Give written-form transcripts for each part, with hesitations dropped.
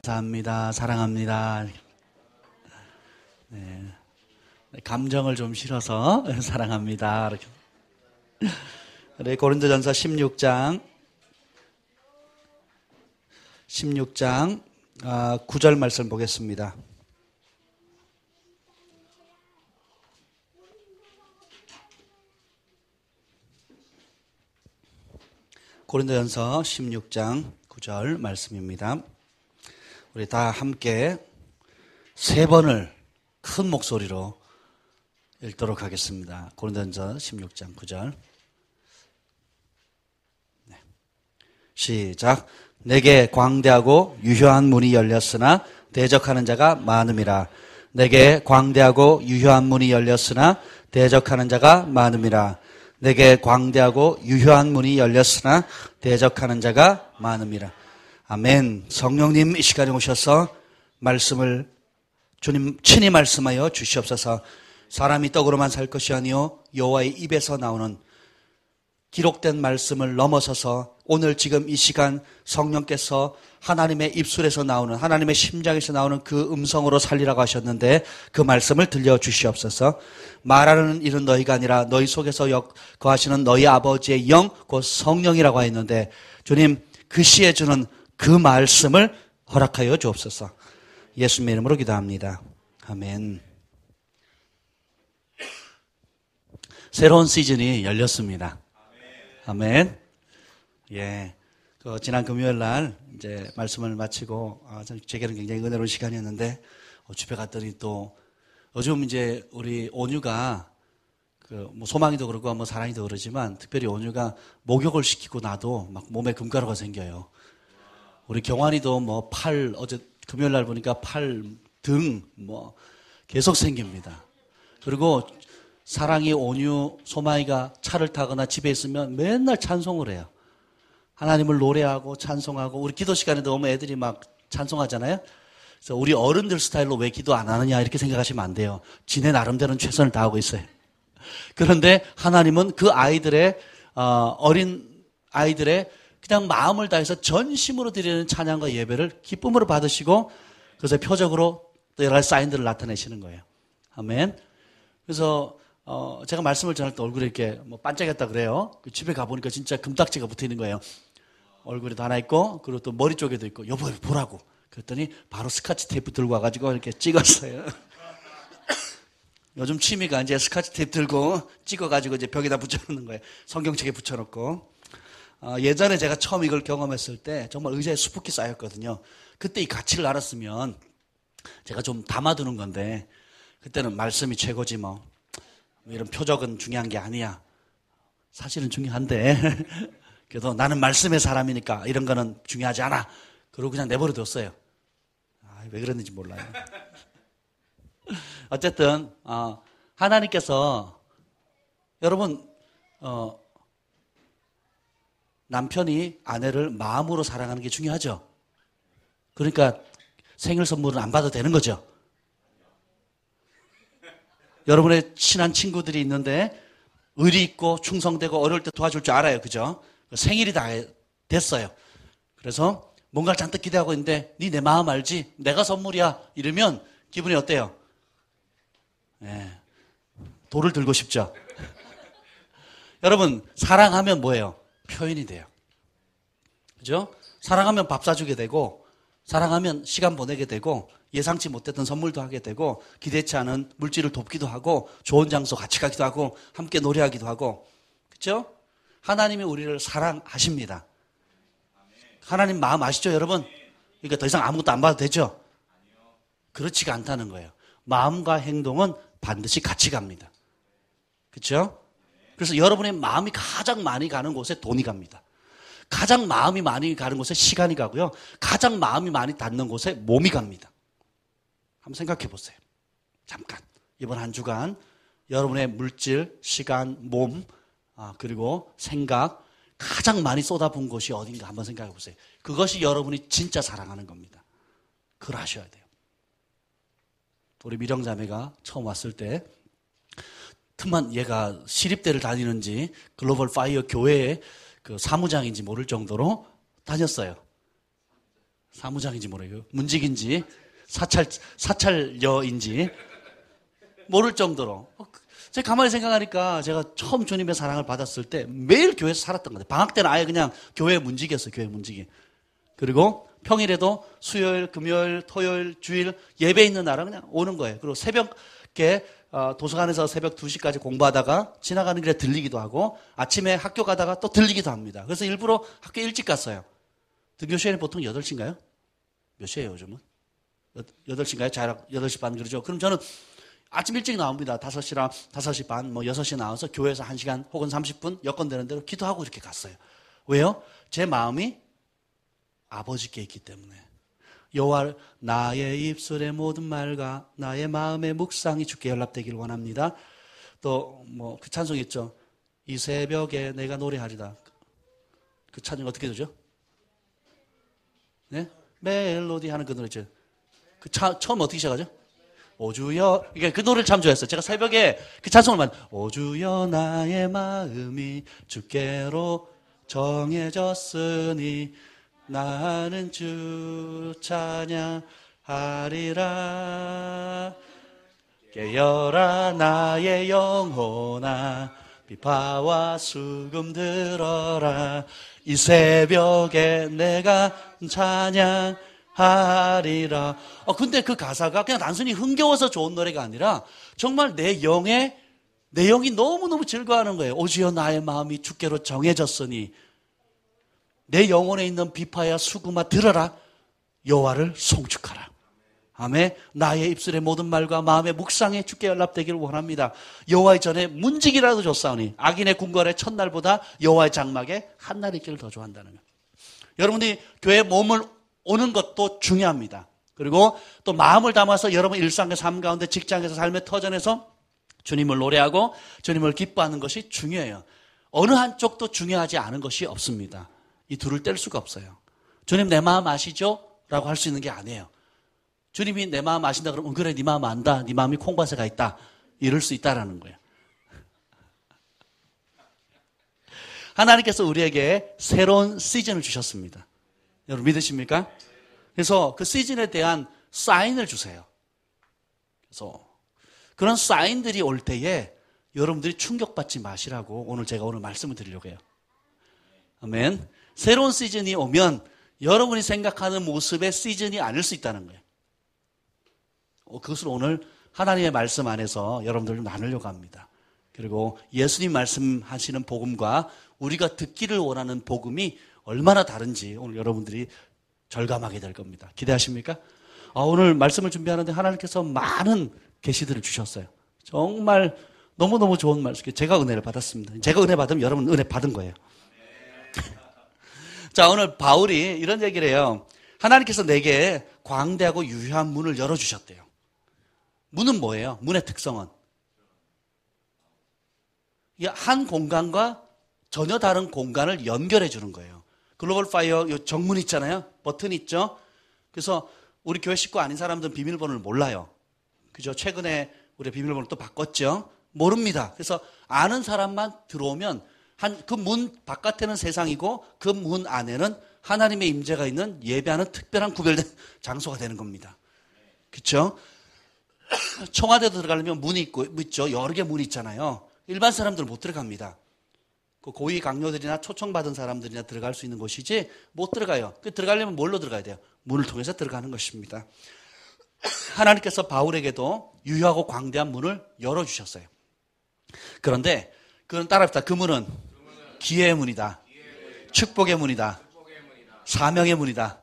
감사합니다. 사랑합니다. 네. 감정을 좀 실어서 사랑합니다. 이렇게. 네, 고린도전서 16장 9절 말씀 보겠습니다. 고린도전서 16장 9절 말씀입니다. 우리 다 함께 세 번을 큰 목소리로 읽도록 하겠습니다. 고린도전서 16장 9절. 네. 시작. 내게 광대하고 유효한 문이 열렸으나 대적하는 자가 많음이라. 내게 광대하고 유효한 문이 열렸으나 대적하는 자가 많음이라. 내게 광대하고 유효한 문이 열렸으나 대적하는 자가 많음이라. 아멘. 성령님 이 시간에 오셔서 말씀을 주님 친히 말씀하여 주시옵소서. 사람이 떡으로만 살 것이 아니요 여호와의 입에서 나오는 기록된 말씀을 넘어서서 오늘 지금 이 시간 성령께서 하나님의 입술에서 나오는 하나님의 심장에서 나오는 그 음성으로 살리라고 하셨는데 그 말씀을 들려주시옵소서. 말하는 이는 너희가 아니라 너희 속에서 거하시는 너희 아버지의 영 곧 성령이라고 했는데 주님 그 시에 주는 그 말씀을 허락하여 주옵소서. 예수님의 이름으로 기도합니다. 아멘. 새로운 시즌이 열렸습니다. 아멘. 예. 지난 금요일 날 이제 말씀을 마치고 제게는 굉장히 은혜로운 시간이었는데 집에 갔더니 또 요즘 이제 우리 온유가 뭐 소망이도 그렇고 뭐 사랑이도 그러지만 특별히 온유가 목욕을 시키고 나도 막 몸에 금가루가 생겨요. 우리 경환이도 뭐 어제 금요일 날 보니까 등 뭐 계속 생깁니다. 그리고 사랑이 온유 소망이가 차를 타거나 집에 있으면 맨날 찬송을 해요. 하나님을 노래하고 찬송하고 우리 기도 시간에도 오면 애들이 막 찬송하잖아요. 그래서 우리 어른들 스타일로 왜 기도 안 하느냐 이렇게 생각하시면 안 돼요. 지네 나름대로는 최선을 다하고 있어요. 그런데 하나님은 그 아이들의 어린 아이들의 그냥 마음을 다해서 전심으로 드리는 찬양과 예배를 기쁨으로 받으시고 그래서 표적으로 또 여러 가지 사인들을 나타내시는 거예요. 아멘. 그래서 제가 말씀을 전할 때 얼굴에 이렇게 뭐 반짝였다 그래요. 집에 가보니까 진짜 금딱지가 붙어 있는 거예요. 얼굴에도 하나 있고 그리고 또 머리 쪽에도 있고 여보 보라고. 그랬더니 바로 스카치 테이프 들고 와가지고 이렇게 찍었어요. 요즘 취미가 이제 스카치 테이프 들고 찍어가지고 이제 벽에다 붙여놓는 거예요. 성경책에 붙여놓고. 예전에 제가 처음 이걸 경험했을 때 정말 의자에 수북히 쌓였거든요. 그때 이 가치를 알았으면 제가 좀 담아두는 건데 그때는 말씀이 최고지 뭐 이런 표적은 중요한 게 아니야. 사실은 중요한데 그래도 나는 말씀의 사람이니까 이런 거는 중요하지 않아. 그러고 그냥 내버려뒀어요. 왜 그랬는지 몰라요. 어쨌든 하나님께서 여러분 남편이 아내를 마음으로 사랑하는 게 중요하죠. 그러니까 생일 선물은 안 받아도 되는 거죠. 여러분의 친한 친구들이 있는데 의리 있고 충성되고 어려울 때 도와줄 줄 알아요. 그죠? 생일이 다 됐어요. 그래서 뭔가를 잔뜩 기대하고 있는데 네 내 마음 알지? 내가 선물이야. 이러면 기분이 어때요? 네. 돌을 들고 싶죠? 여러분 사랑하면 뭐예요? 표현이 돼요. 그죠? 사랑하면 밥 사주게 되고 사랑하면 시간 보내게 되고 예상치 못했던 선물도 하게 되고 기대치 않은 물질을 돕기도 하고 좋은 장소 같이 가기도 하고 함께 노래하기도 하고 그렇죠? 하나님이 우리를 사랑하십니다. 하나님 마음 아시죠 여러분? 그러니까 더 이상 아무것도 안 봐도 되죠? 그렇지가 않다는 거예요. 마음과 행동은 반드시 같이 갑니다. 그렇죠? 그래서 여러분의 마음이 가장 많이 가는 곳에 돈이 갑니다. 가장 마음이 많이 가는 곳에 시간이 가고요. 가장 마음이 많이 닿는 곳에 몸이 갑니다. 한번 생각해 보세요. 잠깐 이번 한 주간 여러분의 물질, 시간, 몸 그리고 생각 가장 많이 쏟아부은 곳이 어딘가 한번 생각해 보세요. 그것이 여러분이 진짜 사랑하는 겁니다. 그걸 아셔야 돼요. 우리 미령자매가 처음 왔을 때 틈만 얘가 시립대를 다니는지 글로벌 파이어 교회의 그 사무장인지 모를 정도로 다녔어요. 사무장인지 모르겠어요. 문직인지 사찰여인지 모를 정도로. 제가 가만히 생각하니까 제가 처음 주님의 사랑을 받았을 때 매일 교회에서 살았던 거예요. 방학 때는 아예 그냥 교회 문직이었어요. 교회 문직이. 그리고 평일에도 수요일, 금요일, 토요일, 주일 예배 있는 날은 그냥 오는 거예요. 그리고 새벽에 도서관에서 새벽 2시까지 공부하다가 지나가는 길에 들리기도 하고 아침에 학교 가다가 또 들리기도 합니다. 그래서 일부러 학교 일찍 갔어요. 등교 시간이 보통 8시인가요? 몇 시예요, 요즘은? 8시인가요? 자율학 8시 반 그러죠. 그럼 저는 아침 일찍 나옵니다. 5시 반, 6시 나와서 교회에서 1시간 혹은 30분 여건되는 대로 기도하고 이렇게 갔어요. 왜요? 제 마음이 아버지께 있기 때문에. 여호와 나의 입술의 모든 말과 나의 마음의 묵상이 주께 연락되기를 원합니다. 또 그 찬송 있죠. 이 새벽에 내가 노래하리다. 그 찬송 어떻게 되죠? 네? 멜로디 하는 그 노래죠. 처음 어떻게 시작하죠? 오주여. 그 노래를 참 좋아했어요. 제가 새벽에 그 찬송을 오주여 나의 마음이 주께로 정해졌으니 나는 주 찬양하리라. 깨어라 나의 영혼아 비파와 수금 들어라. 이 새벽에 내가 찬양하리라. 근데 그 가사가 그냥 단순히 흥겨워서 좋은 노래가 아니라 정말 내 영이 너무너무 즐거워하는 거예요. 오주여 나의 마음이 주께로 정해졌으니 내 영혼에 있는 비파야 수금아 들어라. 여호와를 송축하라. 아멘. 나의 입술의 모든 말과 마음의 묵상에 주께 연락되기를 원합니다. 여호와의 전에 문직이라도 좋사오니 악인의 궁궐의 첫날보다 여호와의 장막에 한날 있기를 더 좋아한다는 거예요. 여러분들이 교회에 몸을 오는 것도 중요합니다. 그리고 또 마음을 담아서 여러분 일상의 삶 가운데 직장에서 삶의 터전에서 주님을 노래하고 주님을 기뻐하는 것이 중요해요. 어느 한쪽도 중요하지 않은 것이 없습니다. 이 둘을 뗄 수가 없어요. 주님 내 마음 아시죠? 라고 할 수 있는 게 아니에요. 주님이 내 마음 아신다 그러면 그래 네 마음 안다. 네 마음이 콩밭에 가 있다. 이럴 수 있다라는 거예요. 하나님께서 우리에게 새로운 시즌을 주셨습니다. 여러분 믿으십니까? 그래서 그 시즌에 대한 사인을 주세요. 그래서 그런 사인들이 올 때에 여러분들이 충격받지 마시라고 제가 오늘 말씀을 드리려고 해요. 아멘. 새로운 시즌이 오면 여러분이 생각하는 모습의 시즌이 아닐 수 있다는 거예요. 그것을 오늘 하나님의 말씀 안에서 여러분들을 나누려고 합니다. 그리고 예수님 말씀하시는 복음과 우리가 듣기를 원하는 복음이 얼마나 다른지 오늘 여러분들이 절감하게 될 겁니다. 기대하십니까? 오늘 말씀을 준비하는데 하나님께서 많은 계시들을 주셨어요. 정말 너무너무 좋은 말씀. 제가 은혜를 받았습니다. 제가 은혜 받으면 여러분 은혜 받은 거예요. 자, 오늘 바울이 이런 얘기를 해요. 하나님께서 내게 광대하고 유효한 문을 열어주셨대요. 문은 뭐예요? 문의 특성은 한 공간과 전혀 다른 공간을 연결해 주는 거예요. 글로벌 파이어 정문 있잖아요. 버튼 있죠. 그래서 우리 교회 식구 아닌 사람들은 비밀번호를 몰라요. 그죠? 최근에 우리 비밀번호 또 바꿨죠. 모릅니다. 그래서 아는 사람만 들어오면 그 문 바깥에는 세상이고 그 문 안에는 하나님의 임재가 있는 예배하는 특별한 구별된 장소가 되는 겁니다. 그렇죠? 청와대도 들어가려면 문이 있죠. 여러 개 문이 있잖아요. 일반 사람들은 못 들어갑니다. 그 고위 강요들이나 초청받은 사람들이나 들어갈 수 있는 곳이지 못 들어가요. 들어가려면 뭘로 들어가야 돼요? 문을 통해서 들어가는 것입니다. 하나님께서 바울에게도 유효하고 광대한 문을 열어주셨어요. 그런데 그건 따라합시다. 그 문은 기회의 문이다. 축복의 문이다. 사명의 문이다.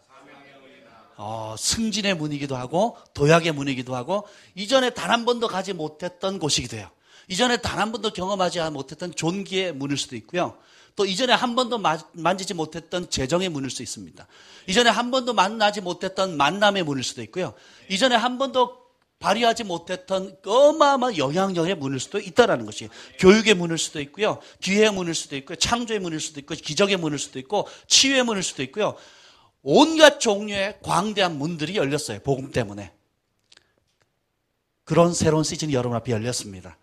승진의 문이기도 하고 도약의 문이기도 하고 이전에 단 한 번도 가지 못했던 곳이기도 해요. 이전에 단 한 번도 경험하지 못했던 존귀의 문일 수도 있고요. 또 이전에 한 번도 만지지 못했던 재정의 문일 수 있습니다. 이전에 한 번도 만나지 못했던 만남의 문일 수도 있고요. 이전에 한 번도 발휘하지 못했던 어마어마한 영향력의 문일 수도 있다는 것이 교육의 문일 수도 있고요. 기회의 문일 수도 있고요. 창조의 문일 수도 있고 기적의 문일 수도 있고 치유의 문일 수도 있고요. 온갖 종류의 광대한 문들이 열렸어요. 복음 때문에. 그런 새로운 시즌이 여러분 앞에 열렸습니다.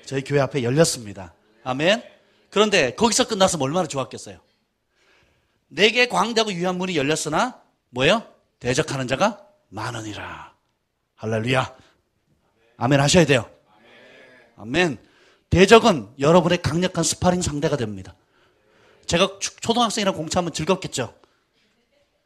저희 교회 앞에 열렸습니다. 아멘. 그런데 거기서 끝나서 얼마나 좋았겠어요. 내게 광대하고 유한 문이 열렸으나 뭐예요? 대적하는 자가 많으니라. 할렐루야. 아멘 하셔야 돼요. 아멘. 대적은 여러분의 강력한 스파링 상대가 됩니다. 제가 초등학생이랑 공차하면 즐겁겠죠?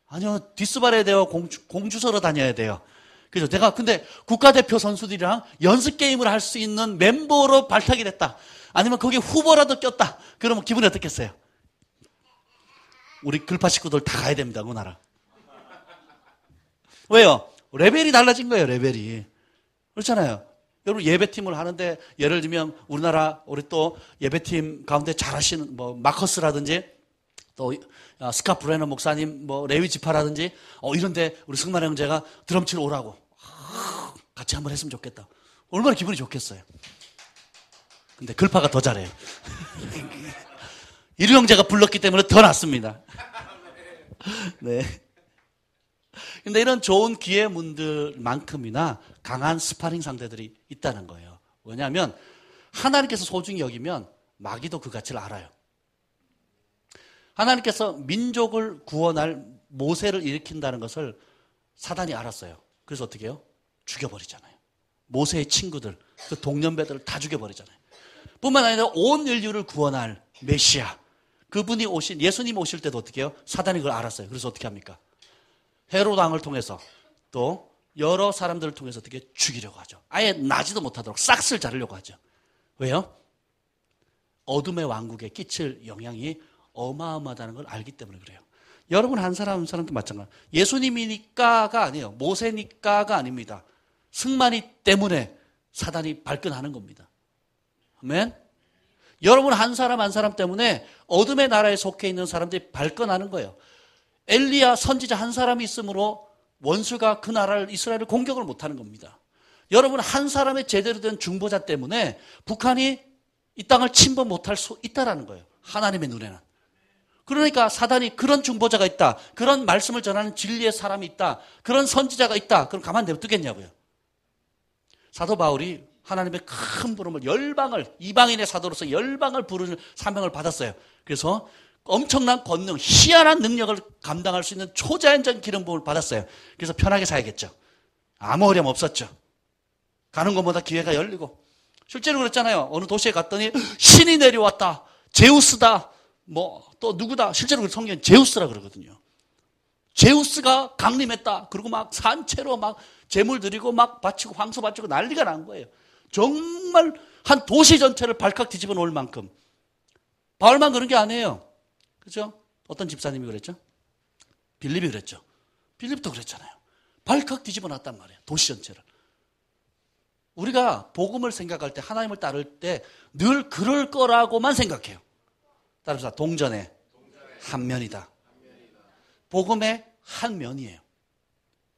아니요, 뒷수발해야 돼요. 공주서로 다녀야 돼요. 그죠? 내가 근데 국가대표 선수들이랑 연습 게임을 할 수 있는 멤버로 발탁이 됐다. 아니면 거기에 후보라도 꼈다. 그러면 기분이 어떻겠어요? 우리 글파 식구들 다 가야 됩니다. 그 나라. 왜요? 레벨이 달라진 거예요. 레벨이. 그렇잖아요. 여러분 예배팀을 하는데 예를 들면 우리나라 우리 또 예배팀 가운데 잘하시는 뭐 마커스라든지 또 스카 브레너 목사님 뭐 레위 지파라든지 이런데 우리 승만 형제가 드럼 치러 오라고 같이 한번 했으면 좋겠다. 얼마나 기분이 좋겠어요. 근데 글파가 더 잘해요. 이루 형제가 불렀기 때문에 더 낫습니다. 네. 근데 이런 좋은 기회문들만큼이나 강한 스파링 상대들이 있다는 거예요. 왜냐하면 하나님께서 소중히 여기면 마귀도 그 가치를 알아요. 하나님께서 민족을 구원할 모세를 일으킨다는 것을 사단이 알았어요. 그래서 어떻게 해요? 죽여버리잖아요. 모세의 친구들, 그 동년배들을 다 죽여버리잖아요. 뿐만 아니라 온 인류를 구원할 메시아, 그분이 예수님 오실 때도 어떻게 해요? 사단이 그걸 알았어요. 그래서 어떻게 합니까? 헤롯 왕을 통해서 또 여러 사람들을 통해서 어떻게 죽이려고 하죠. 아예 나지도 못하도록 싹쓸 자르려고 하죠. 왜요? 어둠의 왕국에 끼칠 영향이 어마어마하다는 걸 알기 때문에 그래요. 여러분 한 사람 한 사람도 마찬가지예요. 예수님이니까가 아니에요. 모세니까가 아닙니다. 승만이 때문에 사단이 발끈하는 겁니다. 아멘? 여러분 한 사람 한 사람 때문에 어둠의 나라에 속해 있는 사람들이 발끈하는 거예요. 엘리야 선지자 한 사람이 있으므로 원수가 그 나라를 이스라엘을 공격을 못하는 겁니다. 여러분 한 사람의 제대로 된 중보자 때문에 북한이 이 땅을 침범 못할 수 있다라는 거예요. 하나님의 눈에는. 그러니까 사단이 그런 중보자가 있다. 그런 말씀을 전하는 진리의 사람이 있다. 그런 선지자가 있다. 그럼 가만 냅두겠냐고요. 사도 바울이 하나님의 큰 부름을 열방을 이방인의 사도로서 열방을 부르는 사명을 받았어요. 그래서 엄청난 권능, 희한한 능력을 감당할 수 있는 초자연적인 기름 부음을 받았어요. 그래서 편하게 살겠죠. 아무 어려움 없었죠. 가는 곳마다 기회가 열리고 실제로 그랬잖아요. 어느 도시에 갔더니 신이 내려왔다. 제우스다. 뭐 또 누구다. 실제로 성경에 제우스라 그러거든요. 제우스가 강림했다. 그리고 막 산채로 막 제물 드리고 막 바치고 황소 바치고 난리가 난 거예요. 정말 한 도시 전체를 발칵 뒤집어 놓을 만큼. 바울만 그런 게 아니에요. 그죠? 어떤 집사님이 그랬죠? 빌립이 그랬죠. 빌립도 그랬잖아요. 발칵 뒤집어 놨단 말이에요. 도시 전체를. 우리가 복음을 생각할 때 하나님을 따를 때 늘 그럴 거라고만 생각해요. 따라서 동전의 한 면이다. 복음의 한 면이에요.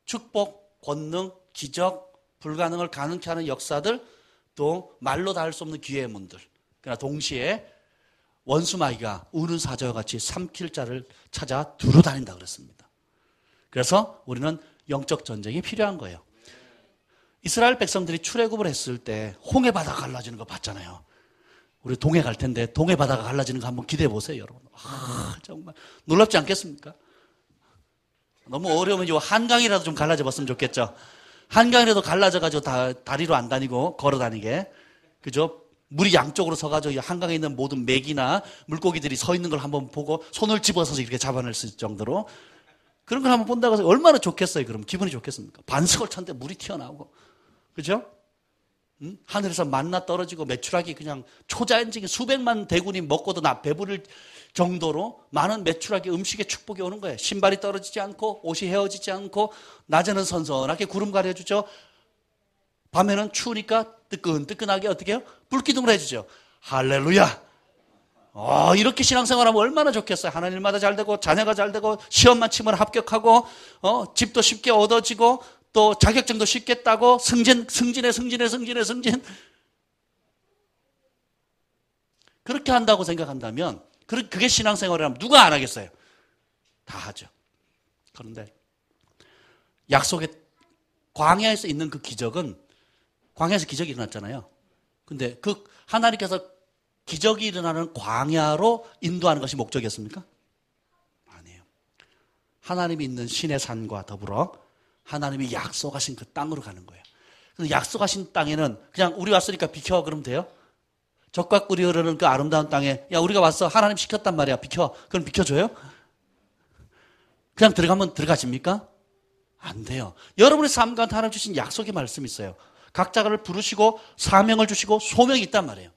축복, 권능, 기적, 불가능을 가능케 하는 역사들, 또 말로 다 할 수 없는 기회의 문들. 그러나 동시에 원수마귀가 우는 사자와 같이 삼킬 자를 찾아 두루 다닌다 그랬습니다. 그래서 우리는 영적 전쟁이 필요한 거예요. 이스라엘 백성들이 출애굽을 했을 때 홍해 바다가 갈라지는 거 봤잖아요. 우리 동해 갈 텐데 동해 바다가 갈라지는 거 한번 기대해 보세요, 여러분. 정말 놀랍지 않겠습니까? 너무 어려우면 요 한강이라도 좀 갈라져 봤으면 좋겠죠. 한강이라도 갈라져가지고 다리로 안 다니고 걸어 다니게. 그죠? 물이 양쪽으로 서가지고 한강에 있는 모든 맥이나 물고기들이 서 있는 걸 한번 보고 손을 집어서 이렇게 잡아낼 수 있을 정도로 그런 걸 한번 본다고 해서 얼마나 좋겠어요, 그럼. 기분이 좋겠습니까? 반석을 쳤는데 물이 튀어나오고. 그죠? 하늘에서 만나 떨어지고 메추라기 그냥 초자연적인 수백만 대군이 먹고도 배부를 정도로 많은 메추라기 음식의 축복이 오는 거예요. 신발이 떨어지지 않고 옷이 헤어지지 않고 낮에는 선선하게 구름 가려주죠. 밤에는 추우니까 뜨끈뜨끈하게 어떻게 해요? 불기둥을 해주죠. 할렐루야. 이렇게 신앙생활하면 얼마나 좋겠어요. 하나님 일마다 잘 되고 자녀가 잘 되고 시험만 치면 합격하고 집도 쉽게 얻어지고 또 자격증도 쉽게 따고 승진. 그렇게 한다고 생각한다면 그게 신앙생활이라면 누가 안 하겠어요? 다 하죠. 그런데 약속의 광야에서 있는 그 기적은 광야에서 기적이 일어났잖아요. 근데 그 하나님께서 기적이 일어나는 광야로 인도하는 것이 목적이었습니까? 아니에요. 하나님이 있는 신의 산과 더불어 하나님이 약속하신 그 땅으로 가는 거예요. 그래서 약속하신 땅에는 그냥 우리 왔으니까 비켜 그러면 돼요? 적과 꿀이 흐르는 그 아름다운 땅에 야 우리가 왔어 하나님 시켰단 말이야 비켜 그럼 비켜줘요? 그냥 들어가면 들어가집니까? 안 돼요. 여러분의 삶 가운데 하나님 주신 약속의 말씀이 있어요. 각자를 부르시고 사명을 주시고 소명이 있단 말이에요.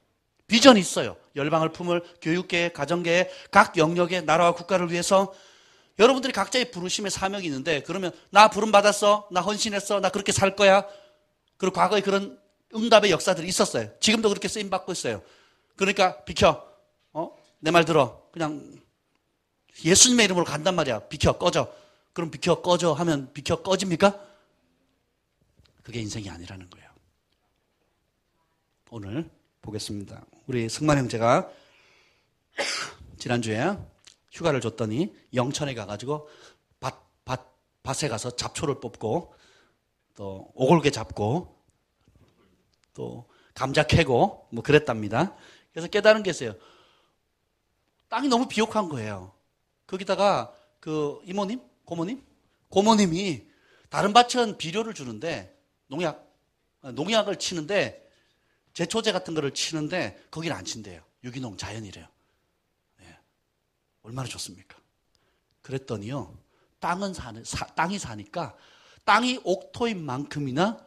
비전이 있어요. 열방을 품을 교육계, 가정계, 각 영역의 나라와 국가를 위해서 여러분들이 각자의 부르심의 사명이 있는데 그러면 나 부름 받았어, 나 헌신했어, 나 그렇게 살 거야. 그리고 과거에 그런 응답의 역사들이 있었어요. 지금도 그렇게 쓰임 받고 있어요. 그러니까 비켜. 내 말 들어. 그냥 예수님의 이름으로 간단 말이야. 비켜 꺼져. 그럼 비켜 꺼져 하면 비켜 꺼집니까? 그게 인생이 아니라는 거예요. 오늘 보겠습니다. 우리 승만 형제가 지난주에 휴가를 줬더니 영천에 가가지고 밭에 가서 잡초를 뽑고 또 오골개 잡고 또 감자 캐고 뭐 그랬답니다. 그래서 깨달은 게 있어요. 땅이 너무 비옥한 거예요. 거기다가 그 이모님? 고모님이 다른 밭은 비료를 주는데 농약을 치는데 제초제 같은 거를 치는데 거기는 안 친대요. 유기농 자연이래요. 네. 얼마나 좋습니까? 그랬더니요. 땅이 사니까 땅이 옥토인 만큼이나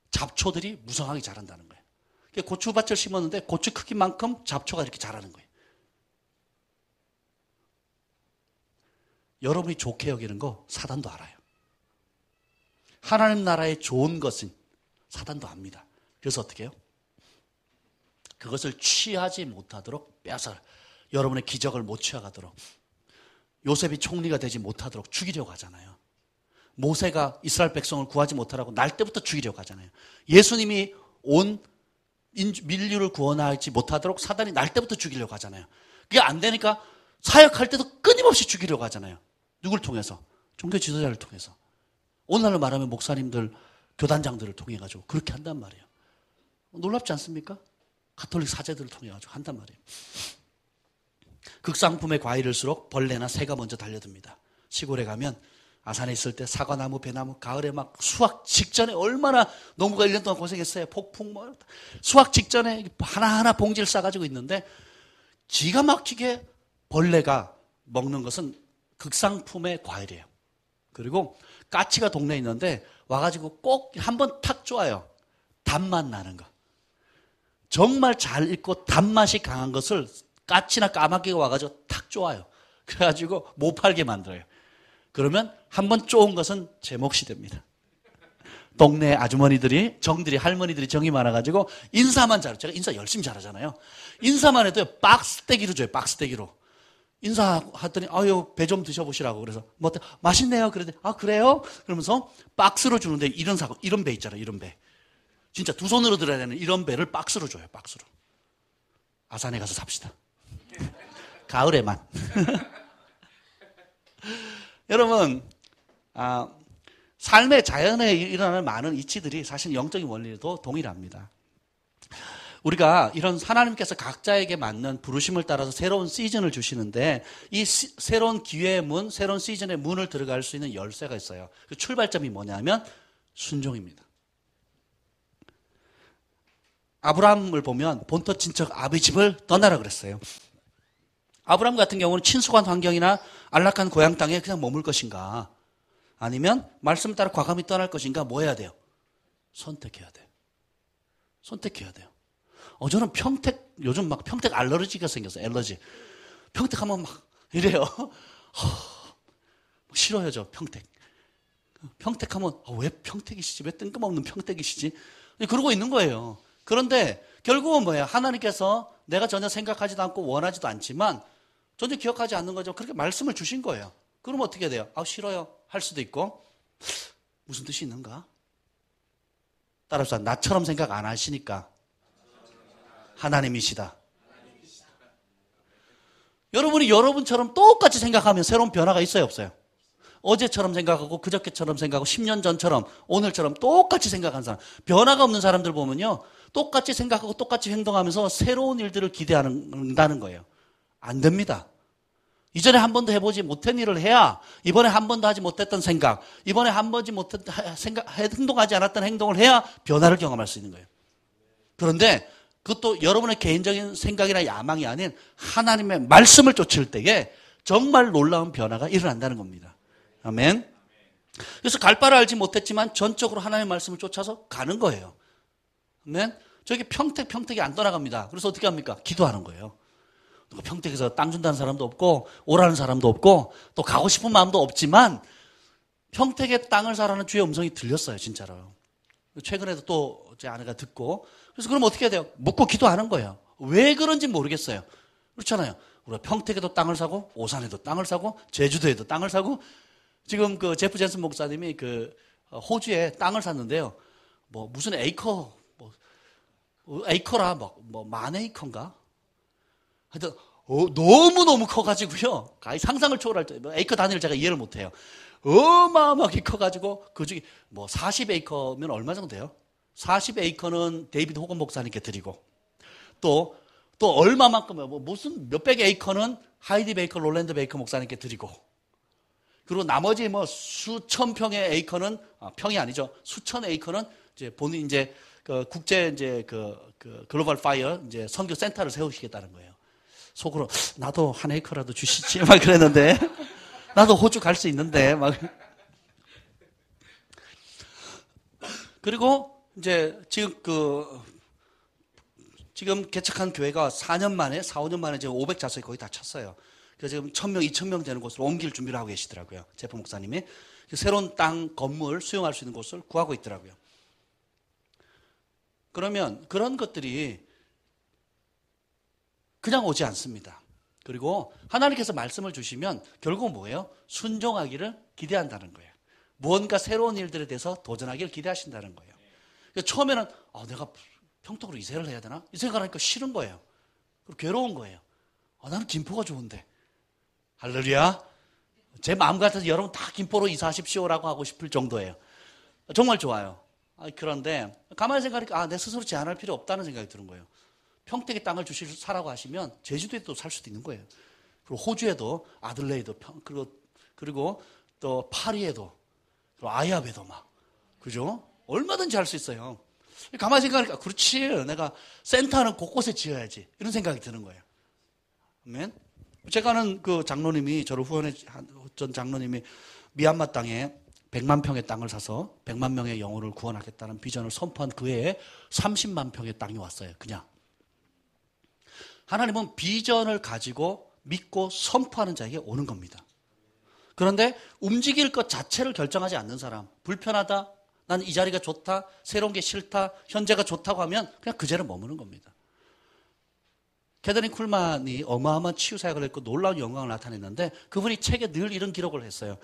잡초들이 무성하게 자란다는 거예요. 고추밭을 심었는데 고추 크기만큼 잡초가 이렇게 자라는 거예요. 여러분이 좋게 여기는 거 사단도 알아요. 하나님 나라의 좋은 것은 사단도 압니다. 그래서 어떻게 해요? 그것을 취하지 못하도록 빼앗아 여러분의 기적을 못 취하도록 요셉이 총리가 되지 못하도록 죽이려고 하잖아요. 모세가 이스라엘 백성을 구하지 못하라고 날 때부터 죽이려고 하잖아요. 예수님이 온 민류를 구원하지 못하도록 사단이 날 때부터 죽이려고 하잖아요. 그게 안 되니까 사역할 때도 끊임없이 죽이려고 하잖아요. 누굴 통해서? 종교 지도자를 통해서. 오늘날로 말하면 목사님들, 교단장들을 통해 가지고 그렇게 한단 말이에요. 놀랍지 않습니까? 가톨릭 사제들을 통해 가지고 한단 말이에요. 극상품의 과일일수록 벌레나 새가 먼저 달려듭니다. 시골에 가면 아산에 있을 때 사과나무, 배나무, 가을에 막 수확 직전에 얼마나 농부가 1년 동안 고생했어요. 폭풍 뭐 수확 직전에 하나하나 봉지를 싸가지고 있는데 기가 막히게 벌레가 먹는 것은 극상품의 과일이에요. 그리고 까치가 동네에 있는데 와가지고 꼭 한번 탁 쪼아요. 단맛 나는 거. 정말 잘 익고 단맛이 강한 것을 까치나 까마귀가 와가지고 탁 쪼아요. 그래가지고 못 팔게 만들어요. 그러면 한번 쪼은 것은 제 몫이 됩니다. 동네 아주머니들이, 할머니들이 정이 많아가지고 인사만 잘해요. 제가 인사 열심히 잘하잖아요. 인사만 해도 박스떼기로 줘요. 박스떼기로. 인사하더니 아유 배 좀 드셔보시라고 그래서 뭐 어때? 맛있네요. 그러더니 아 그래요? 그러면서 박스로 주는데 이런 배 있잖아요. 이런 배. 진짜 두 손으로 들어야 되는 이런 배를 박스로 줘요. 박스로. 아산에 가서 삽시다. 가을에만. 여러분 삶의 자연에 일어나는 많은 이치들이 사실 영적인 원리도 동일합니다. 우리가 이런 하나님께서 각자에게 맞는 부르심을 따라서 새로운 시즌을 주시는데 이 새로운 기회의 문, 새로운 시즌의 문을 들어갈 수 있는 열쇠가 있어요. 그 출발점이 뭐냐면 순종입니다. 아브라함을 보면 본토 친척 아비 집을 떠나라 그랬어요. 아브라함 같은 경우는 친숙한 환경이나 안락한 고향 땅에 그냥 머물 것인가 아니면 말씀 따라 과감히 떠날 것인가 뭐 해야 돼요? 선택해야 돼요. 선택해야 돼요. 저는 요즘 막 평택 알러지가 생겼어요. 알러지. 평택하면 막 이래요. 싫어요, 저 평택. 평택하면 왜 평택이시지? 왜 뜬금없는 평택이시지? 그러고 있는 거예요. 그런데 결국은 뭐예요? 하나님께서 내가 전혀 생각하지도 않고 원하지도 않지만 전혀 기억하지 않는 거죠. 그렇게 말씀을 주신 거예요. 그럼 어떻게 해야 돼요? 싫어요. 할 수도 있고 무슨 뜻이 있는가? 따라서 나처럼 생각 안 하시니까 하나님이시다. 여러분이 여러분처럼 똑같이 생각하면 새로운 변화가 있어요, 없어요? 어제처럼 생각하고 그저께처럼 생각하고 10년 전처럼 오늘처럼 똑같이 생각하는 사람, 변화가 없는 사람들 보면요, 똑같이 생각하고 똑같이 행동하면서 새로운 일들을 기대한다는 거예요. 안 됩니다. 이전에 한 번도 해보지 못한 일을 해야 이번에 한 번도 하지 못했던 생각, 이번에 한 번도 못했던 행동하지 않았던 행동을 해야 변화를 경험할 수 있는 거예요. 그런데 그것도 여러분의 개인적인 생각이나 야망이 아닌 하나님의 말씀을 쫓을 때에 정말 놀라운 변화가 일어난다는 겁니다. 아멘. 그래서 갈 바를 알지 못했지만 전적으로 하나님의 말씀을 쫓아서 가는 거예요. 아멘. 저기 평택이 안 떠나갑니다. 그래서 어떻게 합니까? 기도하는 거예요. 평택에서 땅 준다는 사람도 없고 오라는 사람도 없고 또 가고 싶은 마음도 없지만 평택의 땅을 사라는 주의 음성이 들렸어요. 진짜로. 최근에도 또 제 아내가 듣고 그래서 그럼 어떻게 해야 돼요? 묻고 기도하는 거예요. 왜 그런지 모르겠어요. 그렇잖아요. 우리가 평택에도 땅을 사고 오산에도 땅을 사고 제주도에도 땅을 사고 지금 그 제프 젠슨 목사님이 그 호주에 땅을 샀는데요. 뭐 무슨 에이커라 뭐 만 에이커인가? 하여튼 너무너무 커가지고요. 거의 상상을 초월할 때 에이커 단위를 제가 이해를 못해요. 어마어마하게 커가지고 그중에 뭐 40에이커면 얼마 정도 돼요? 40에이커는 데이비드 호건 목사님께 드리고 또 얼마만큼 뭐 무슨 몇백 에이커는 하이디 베이커 롤랜드 베이커 목사님께 드리고 그리고 나머지 뭐 수천 평의 에이커는 평이 아니죠. 수천 에이커는 이제 본인 이제 그 국제 이제 그 글로벌 파이어 이제 선교 센터를 세우시겠다는 거예요. 속으로 나도 한 에이커라도 주시지 막 그랬는데 나도 호주 갈 수 있는데 막 그리고 이제 지금 개척한 교회가 4년 만에 4, 5년 만에 지금 500자석이 거의 다 찼어요. 그래서 지금 1,000명, 2,000명 되는 곳으로 옮길 준비를 하고 계시더라고요. 제프 목사님이 새로운 땅 건물 수용할 수 있는 곳을 구하고 있더라고요. 그러면 그런 것들이 그냥 오지 않습니다. 그리고 하나님께서 말씀을 주시면 결국은 뭐예요? 순종하기를 기대한다는 거예요. 무언가 새로운 일들에 대해서 도전하기를 기대하신다는 거예요. 그러니까 처음에는 내가 평택으로 이사를 해야 되나? 이 생각하니까 싫은 거예요. 그리고 괴로운 거예요. 나는 김포가 좋은데. 할렐루야. 제 마음 같아서 여러분 다 김포로 이사하십시오라고 하고 싶을 정도예요. 정말 좋아요. 그런데 가만히 생각하니까 내 스스로 제한할 필요 없다는 생각이 드는 거예요. 평택에 땅을 사라고 하시면 제주도에도 살 수도 있는 거예요. 그리고 호주에도 아들레이드 그리고 또 파리에도 그리고 아이압에도 막 그죠? 얼마든지 할 수 있어요. 가만히 생각하니까 그렇지 내가 센터는 곳곳에 지어야지 이런 생각이 드는 거예요. 아멘. 제가 아는 그 장로님이 저를 후원해 전 장로님이 미얀마 땅에 100만 평의 땅을 사서 100만 명의 영혼을 구원하겠다는 비전을 선포한 그 해에 30만 평의 땅이 왔어요. 그냥. 하나님은 비전을 가지고 믿고 선포하는 자에게 오는 겁니다. 그런데 움직일 것 자체를 결정하지 않는 사람, 불편하다, 난 이 자리가 좋다, 새로운 게 싫다, 현재가 좋다고 하면 그냥 그 자리에 머무는 겁니다. 캐더린 쿨만이 어마어마한 치유사역을 했고 놀라운 영광을 나타냈는데 그분이 책에 늘 이런 기록을 했어요.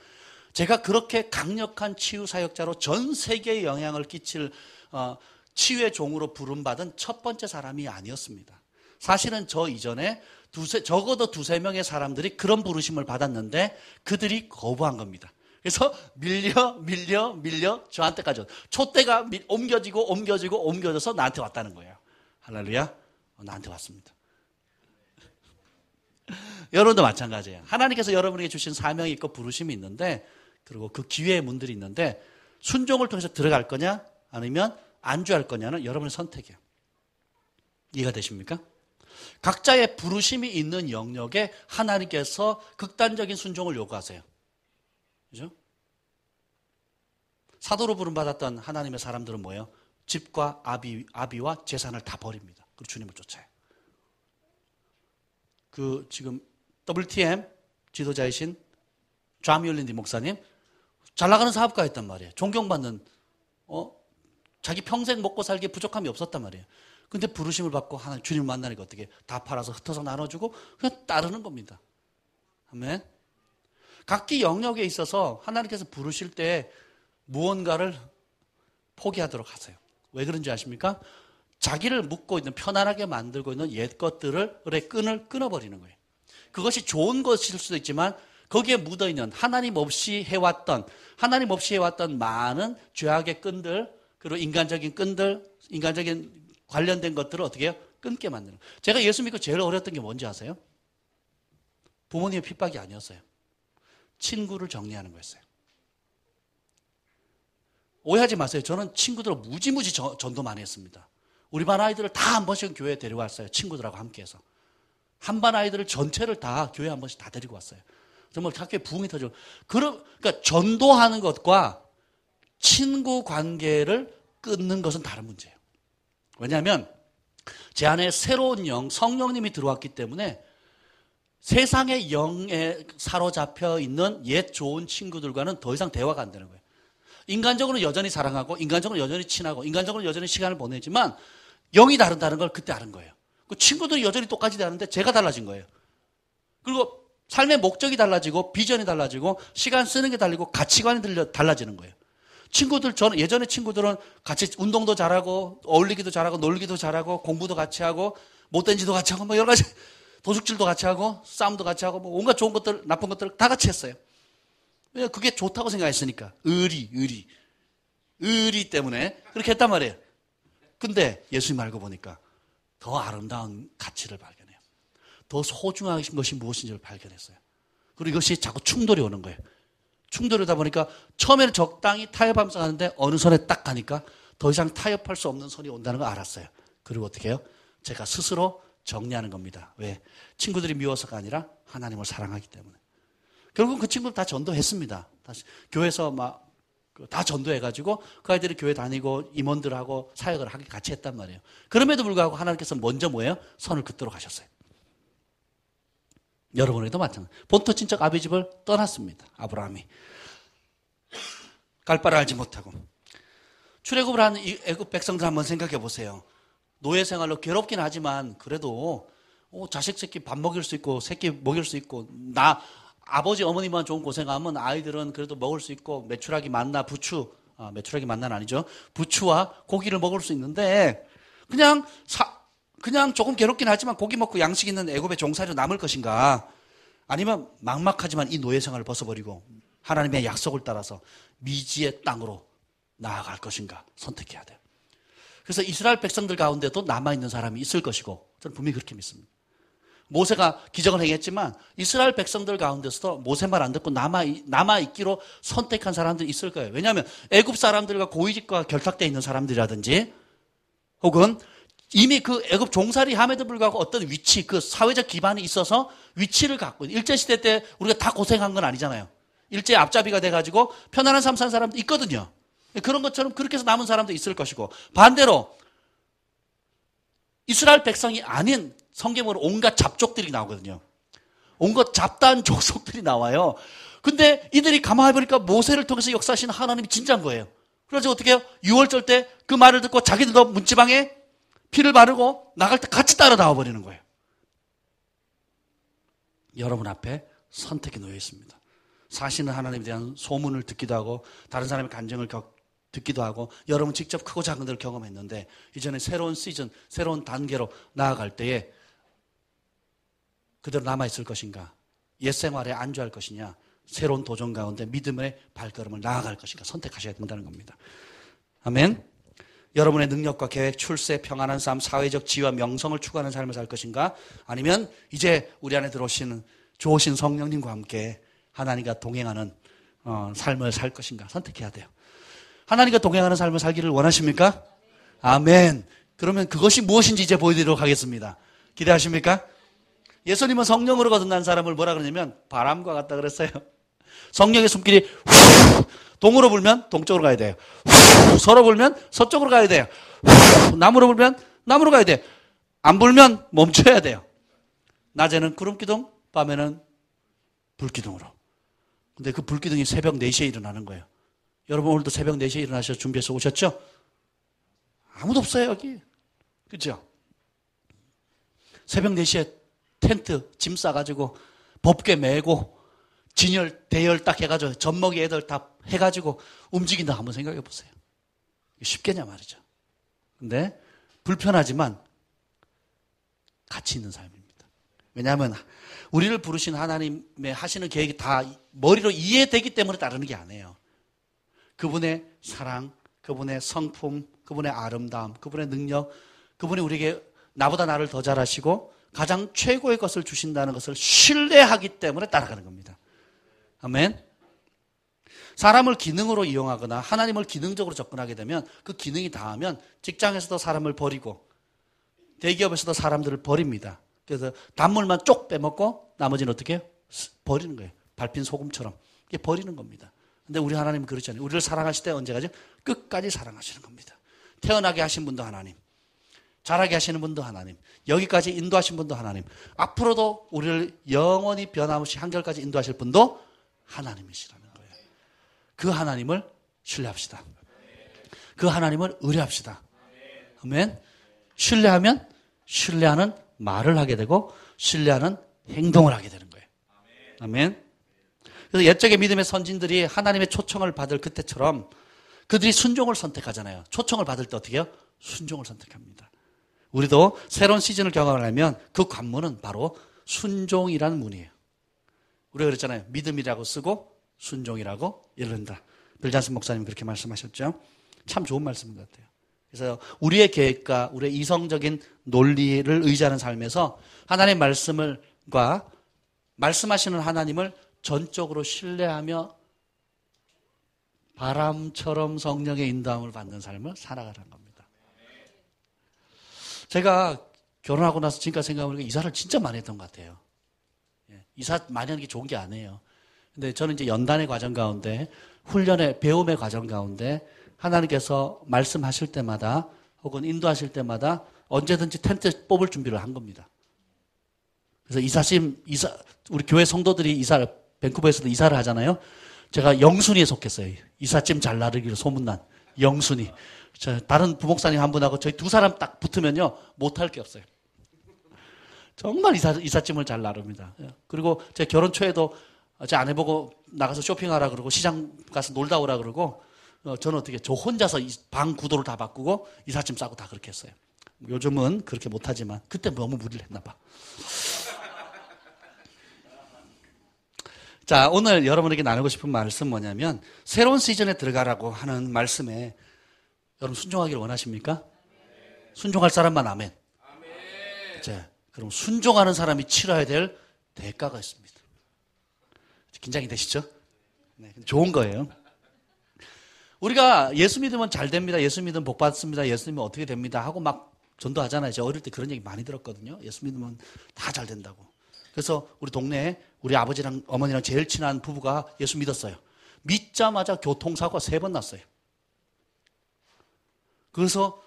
제가 그렇게 강력한 치유사역자로 전 세계에 영향을 끼칠 치유의 종으로 부름받은 첫 번째 사람이 아니었습니다. 사실은 저 이전에 적어도 두세 명의 사람들이 그런 부르심을 받았는데 그들이 거부한 겁니다. 그래서 밀려 저한테까지 촛대가 옮겨져서 나한테 왔다는 거예요. 할렐루야. 나한테 왔습니다. 여러분도 마찬가지예요. 하나님께서 여러분에게 주신 사명이 있고 부르심이 있는데 그리고 그 기회의 문들이 있는데 순종을 통해서 들어갈 거냐 아니면 안주할 거냐는 여러분의 선택이에요. 이해가 되십니까? 각자의 부르심이 있는 영역에 하나님께서 극단적인 순종을 요구하세요. 그죠? 사도로 부름받았던 하나님의 사람들은 뭐예요? 집과 아비와 재산을 다 버립니다. 그리고 주님을 쫓아요. 지금 WTM 지도자이신 좌미올린디 목사님 잘 나가는 사업가였단 말이에요. 존경받는 자기 평생 먹고 살기에 부족함이 없었단 말이에요. 근데 부르심을 받고 하나님 주님을 만나니까 어떻게 다 팔아서 흩어서 나눠주고 그냥 따르는 겁니다. 아멘. 각기 영역에 있어서 하나님께서 부르실 때 무언가를 포기하도록 하세요. 왜 그런지 아십니까? 자기를 묶고 있는 편안하게 만들고 있는 옛 것들의 끈을 끊어버리는 거예요. 그것이 좋은 것일 수도 있지만 거기에 묻어있는 하나님 없이 해왔던 많은 죄악의 끈들 그리고 인간적인 관련된 것들을 어떻게 해요? 끊게 만드는 거예요. 제가 예수 믿고 제일 어려웠던 게 뭔지 아세요? 부모님의 핍박이 아니었어요. 친구를 정리하는 거였어요. 오해하지 마세요. 저는 친구들을 무지무지 전도 많이 했습니다. 우리 반 아이들을 다 한 번씩은 교회에 데려왔어요. 친구들하고 함께해서. 한 반 아이들을 전체를 다 교회에 한 번씩 다 데리고 왔어요. 정말 학교에 부흥이 터지고. 그러니까 전도하는 것과 친구 관계를 끊는 것은 다른 문제예요. 왜냐하면 제 안에 새로운 영, 성령님이 들어왔기 때문에 세상의 영에 사로잡혀 있는 옛 좋은 친구들과는 더 이상 대화가 안 되는 거예요. 인간적으로 여전히 사랑하고 인간적으로 여전히 친하고 인간적으로 여전히 시간을 보내지만 영이 다르다는 걸 그때 아는 거예요. 그 친구들이 여전히 똑같이 다른데 제가 달라진 거예요. 그리고 삶의 목적이 달라지고 비전이 달라지고 시간 쓰는 게 달라지고 가치관이 달라지는 거예요. 저는 예전에 친구들은 같이 운동도 잘하고 어울리기도 잘하고 놀기도 잘하고 공부도 같이 하고 못된 짓도 같이 하고 뭐 여러 가지 도둑질도 같이 하고 싸움도 같이 하고 뭐 온갖 좋은 것들 나쁜 것들 다 같이 했어요. 왜? 그게 좋다고 생각했으니까. 의리 때문에 그렇게 했단 말이에요. 근데 예수님 알고 보니까 더 아름다운 가치를 발견해요. 더 소중한 것이 무엇인지를 발견했어요. 그리고 이것이 자꾸 충돌이 오는 거예요. 충돌이 오다 보니까 처음에는 적당히 타협하면서 가는데 어느 선에 딱 가니까 더 이상 타협할 수 없는 선이 온다는 걸 알았어요. 그리고 어떻게 해요? 제가 스스로 정리하는 겁니다. 왜? 친구들이 미워서가 아니라 하나님을 사랑하기 때문에. 결국 그 친구들 다 전도했습니다. 다시 교회에서 막 다 전도해가지고 그 아이들이 교회 다니고 임원들하고 사역을 하기 같이 했단 말이에요. 그럼에도 불구하고 하나님께서 먼저 뭐예요? 선을 긋도록 하셨어요. 여러분에도 마찬가지입니다. 본토 친척 아비 집을 떠났습니다. 아브라함이. 갈 바를 알지 못하고. 출애굽을 하는 이 애굽 백성들 한번 생각해 보세요. 노예 생활로 괴롭긴 하지만 그래도 자식 새끼 밥 먹일 수 있고 새끼 먹일 수 있고 아버지 어머니만 좋은 고생하면 아이들은 그래도 먹을 수 있고 메추라기 만나 부추 메추라기 만나는 아니죠. 부추와 고기를 먹을 수 있는데 그냥 조금 괴롭긴 하지만 고기 먹고 양식 있는 애굽의 종살이로 남을 것인가 아니면 막막하지만 이 노예 생활을 벗어버리고 하나님의 약속을 따라서 미지의 땅으로 나아갈 것인가 선택해야 돼요. 그래서 이스라엘 백성들 가운데도 남아있는 사람이 있을 것이고 저는 분명히 그렇게 믿습니다. 모세가 기적을 행했지만 이스라엘 백성들 가운데서도 모세 말 안 듣고 남아있기로 선택한 사람들이 있을 거예요. 왜냐하면 애굽 사람들과 고위직과 결탁되어 있는 사람들이라든지 혹은 이미 그 애굽 종살이 함에도 불구하고 어떤 위치, 그 사회적 기반이 있어서 위치를 갖고 일제시대 때 우리가 다 고생한 건 아니잖아요. 일제 앞잡이가 돼가지고 편안한 삶 사는 사람도 있거든요. 그런 것처럼 그렇게 해서 남은 사람도 있을 것이고 반대로 이스라엘 백성이 아닌 성경으로 온갖 잡족들이 나오거든요. 온갖 잡다한 족속들이 나와요. 근데 이들이 가만히 보니까 모세를 통해서 역사하시는 하나님이 진짜인 거예요. 그래서 어떻게 해요? 6월절 때 그 말을 듣고 자기들도 문지방에 피를 바르고 나갈 때 같이 따라 나와버리는 거예요. 여러분 앞에 선택이 놓여 있습니다. 사시는 하나님에 대한 소문을 듣기도 하고 다른 사람의 간증을 듣기도 하고 여러분 직접 크고 작은 데를 경험했는데 이제는 새로운 시즌, 새로운 단계로 나아갈 때에 그대로 남아있을 것인가? 옛 생활에 안주할 것이냐? 새로운 도전 가운데 믿음의 발걸음을 나아갈 것인가? 선택하셔야 된다는 겁니다. 아멘. 여러분의 능력과 계획, 출세, 평안한 삶, 사회적 지위와 명성을 추구하는 삶을 살 것인가? 아니면 이제 우리 안에 들어오시는 좋으신 성령님과 함께 하나님과 동행하는 삶을 살 것인가? 선택해야 돼요. 하나님과 동행하는 삶을 살기를 원하십니까? 아멘. 그러면 그것이 무엇인지 이제 보여드리도록 하겠습니다. 기대하십니까? 예수님은 성령으로 거듭난 사람을 뭐라 그러냐면 바람과 같다 그랬어요. 성령의 숨길이 후, 동으로 불면 동쪽으로 가야 돼요. 후, 서로 불면 서쪽으로 가야 돼요. 후, 남으로 불면 남으로 가야 돼요. 안 불면 멈춰야 돼요. 낮에는 구름기둥, 밤에는 불기둥으로. 근데 그 불기둥이 새벽 4시에 일어나는 거예요. 여러분 오늘도 새벽 4시에 일어나셔서 준비해서 오셨죠? 아무도 없어요 여기. 그렇죠? 새벽 4시에 텐트 짐 싸가지고 법궤 메고 진열 대열 딱 해가지고 젖먹이 애들 다 해가지고 움직인다 한번 생각해 보세요. 쉽겠냐 말이죠. 근데 불편하지만 가치 있는 삶입니다. 왜냐하면 우리를 부르신 하나님의 하시는 계획이 다 머리로 이해되기 때문에 따르는 게 아니에요. 그분의 사랑, 그분의 성품, 그분의 아름다움, 그분의 능력, 그분이 우리에게 나보다 나를 더 잘하시고 가장 최고의 것을 주신다는 것을 신뢰하기 때문에 따라가는 겁니다. 아멘. 사람을 기능으로 이용하거나 하나님을 기능적으로 접근하게 되면 그 기능이 다하면 직장에서도 사람을 버리고 대기업에서도 사람들을 버립니다. 그래서 단물만 쪽 빼먹고 나머지는 어떻게 해요? 버리는 거예요. 밟힌 소금처럼. 이게 버리는 겁니다. 근데 우리 하나님은 그렇지 않아요. 우리를 사랑하실 때 언제까지? 끝까지 사랑하시는 겁니다. 태어나게 하신 분도 하나님, 자라게 하시는 분도 하나님, 여기까지 인도하신 분도 하나님, 앞으로도 우리를 영원히 변함없이 한결까지 인도하실 분도 하나님이시라는 거예요. 그 하나님을 신뢰합시다. 그 하나님을 의뢰합시다. 아멘. 신뢰하면 신뢰하는 말을 하게 되고 신뢰하는 행동을 하게 되는 거예요. 아멘. 그래서 옛적의 믿음의 선진들이 하나님의 초청을 받을 그때처럼 그들이 순종을 선택하잖아요. 초청을 받을 때 어떻게 해요? 순종을 선택합니다. 우리도 새로운 시즌을 경험하려면 그 관문은 바로 순종이라는 문이에요. 우리가 그랬잖아요. 믿음이라고 쓰고 순종이라고 이른다. 빌잔슨 목사님 그렇게 말씀하셨죠. 참 좋은 말씀인 것 같아요. 그래서 우리의 계획과 우리의 이성적인 논리를 의지하는 삶에서 하나님의 말씀과 말씀하시는 하나님을 전적으로 신뢰하며 바람처럼 성령의 인도함을 받는 삶을 살아가는 겁니다. 제가 결혼하고 나서 지금까지 생각해보니까 이사를 진짜 많이 했던 것 같아요. 이사 많이 하는 게 좋은 게 아니에요. 근데 저는 이제 연단의 과정 가운데 훈련의 배움의 과정 가운데 하나님께서 말씀하실 때마다 혹은 인도하실 때마다 언제든지 텐트 뽑을 준비를 한 겁니다. 그래서 우리 교회 성도들이 밴쿠버에서도 이사를 하잖아요. 제가 영순위에 속했어요. 이삿짐 잘 나르기로 소문난 영순위. 다른 부목사님 한 분하고 저희 두 사람 딱 붙으면요 못할 게 없어요. 정말 이삿짐을 잘 나릅니다. 그리고 제 결혼 초에도 제 아내 보고 나가서 쇼핑하라 그러고 시장 가서 놀다 오라 그러고 저는 어떻게 저 혼자서 방 구도를 다 바꾸고 이삿짐 싸고 다 그렇게 했어요. 요즘은 그렇게 못하지만 그때 너무 무리를 했나 봐. 자, 오늘 여러분에게 나누고 싶은 말씀 뭐냐면 새로운 시즌에 들어가라고 하는 말씀에 여러분 순종하기를 원하십니까? 순종할 사람만 아멘. 자, 그럼 순종하는 사람이 치러야 될 대가가 있습니다. 긴장이 되시죠? 네, 좋은 거예요. 우리가 예수 믿으면 잘 됩니다. 예수 믿으면 복 받습니다. 예수 믿으면 어떻게 됩니다. 하고 막 전도하잖아요. 제가 어릴 때 그런 얘기 많이 들었거든요. 예수 믿으면 다 잘 된다고. 그래서 우리 동네에 우리 아버지랑 어머니랑 제일 친한 부부가 예수 믿었어요. 믿자마자 교통사고가 3번 났어요. 그래서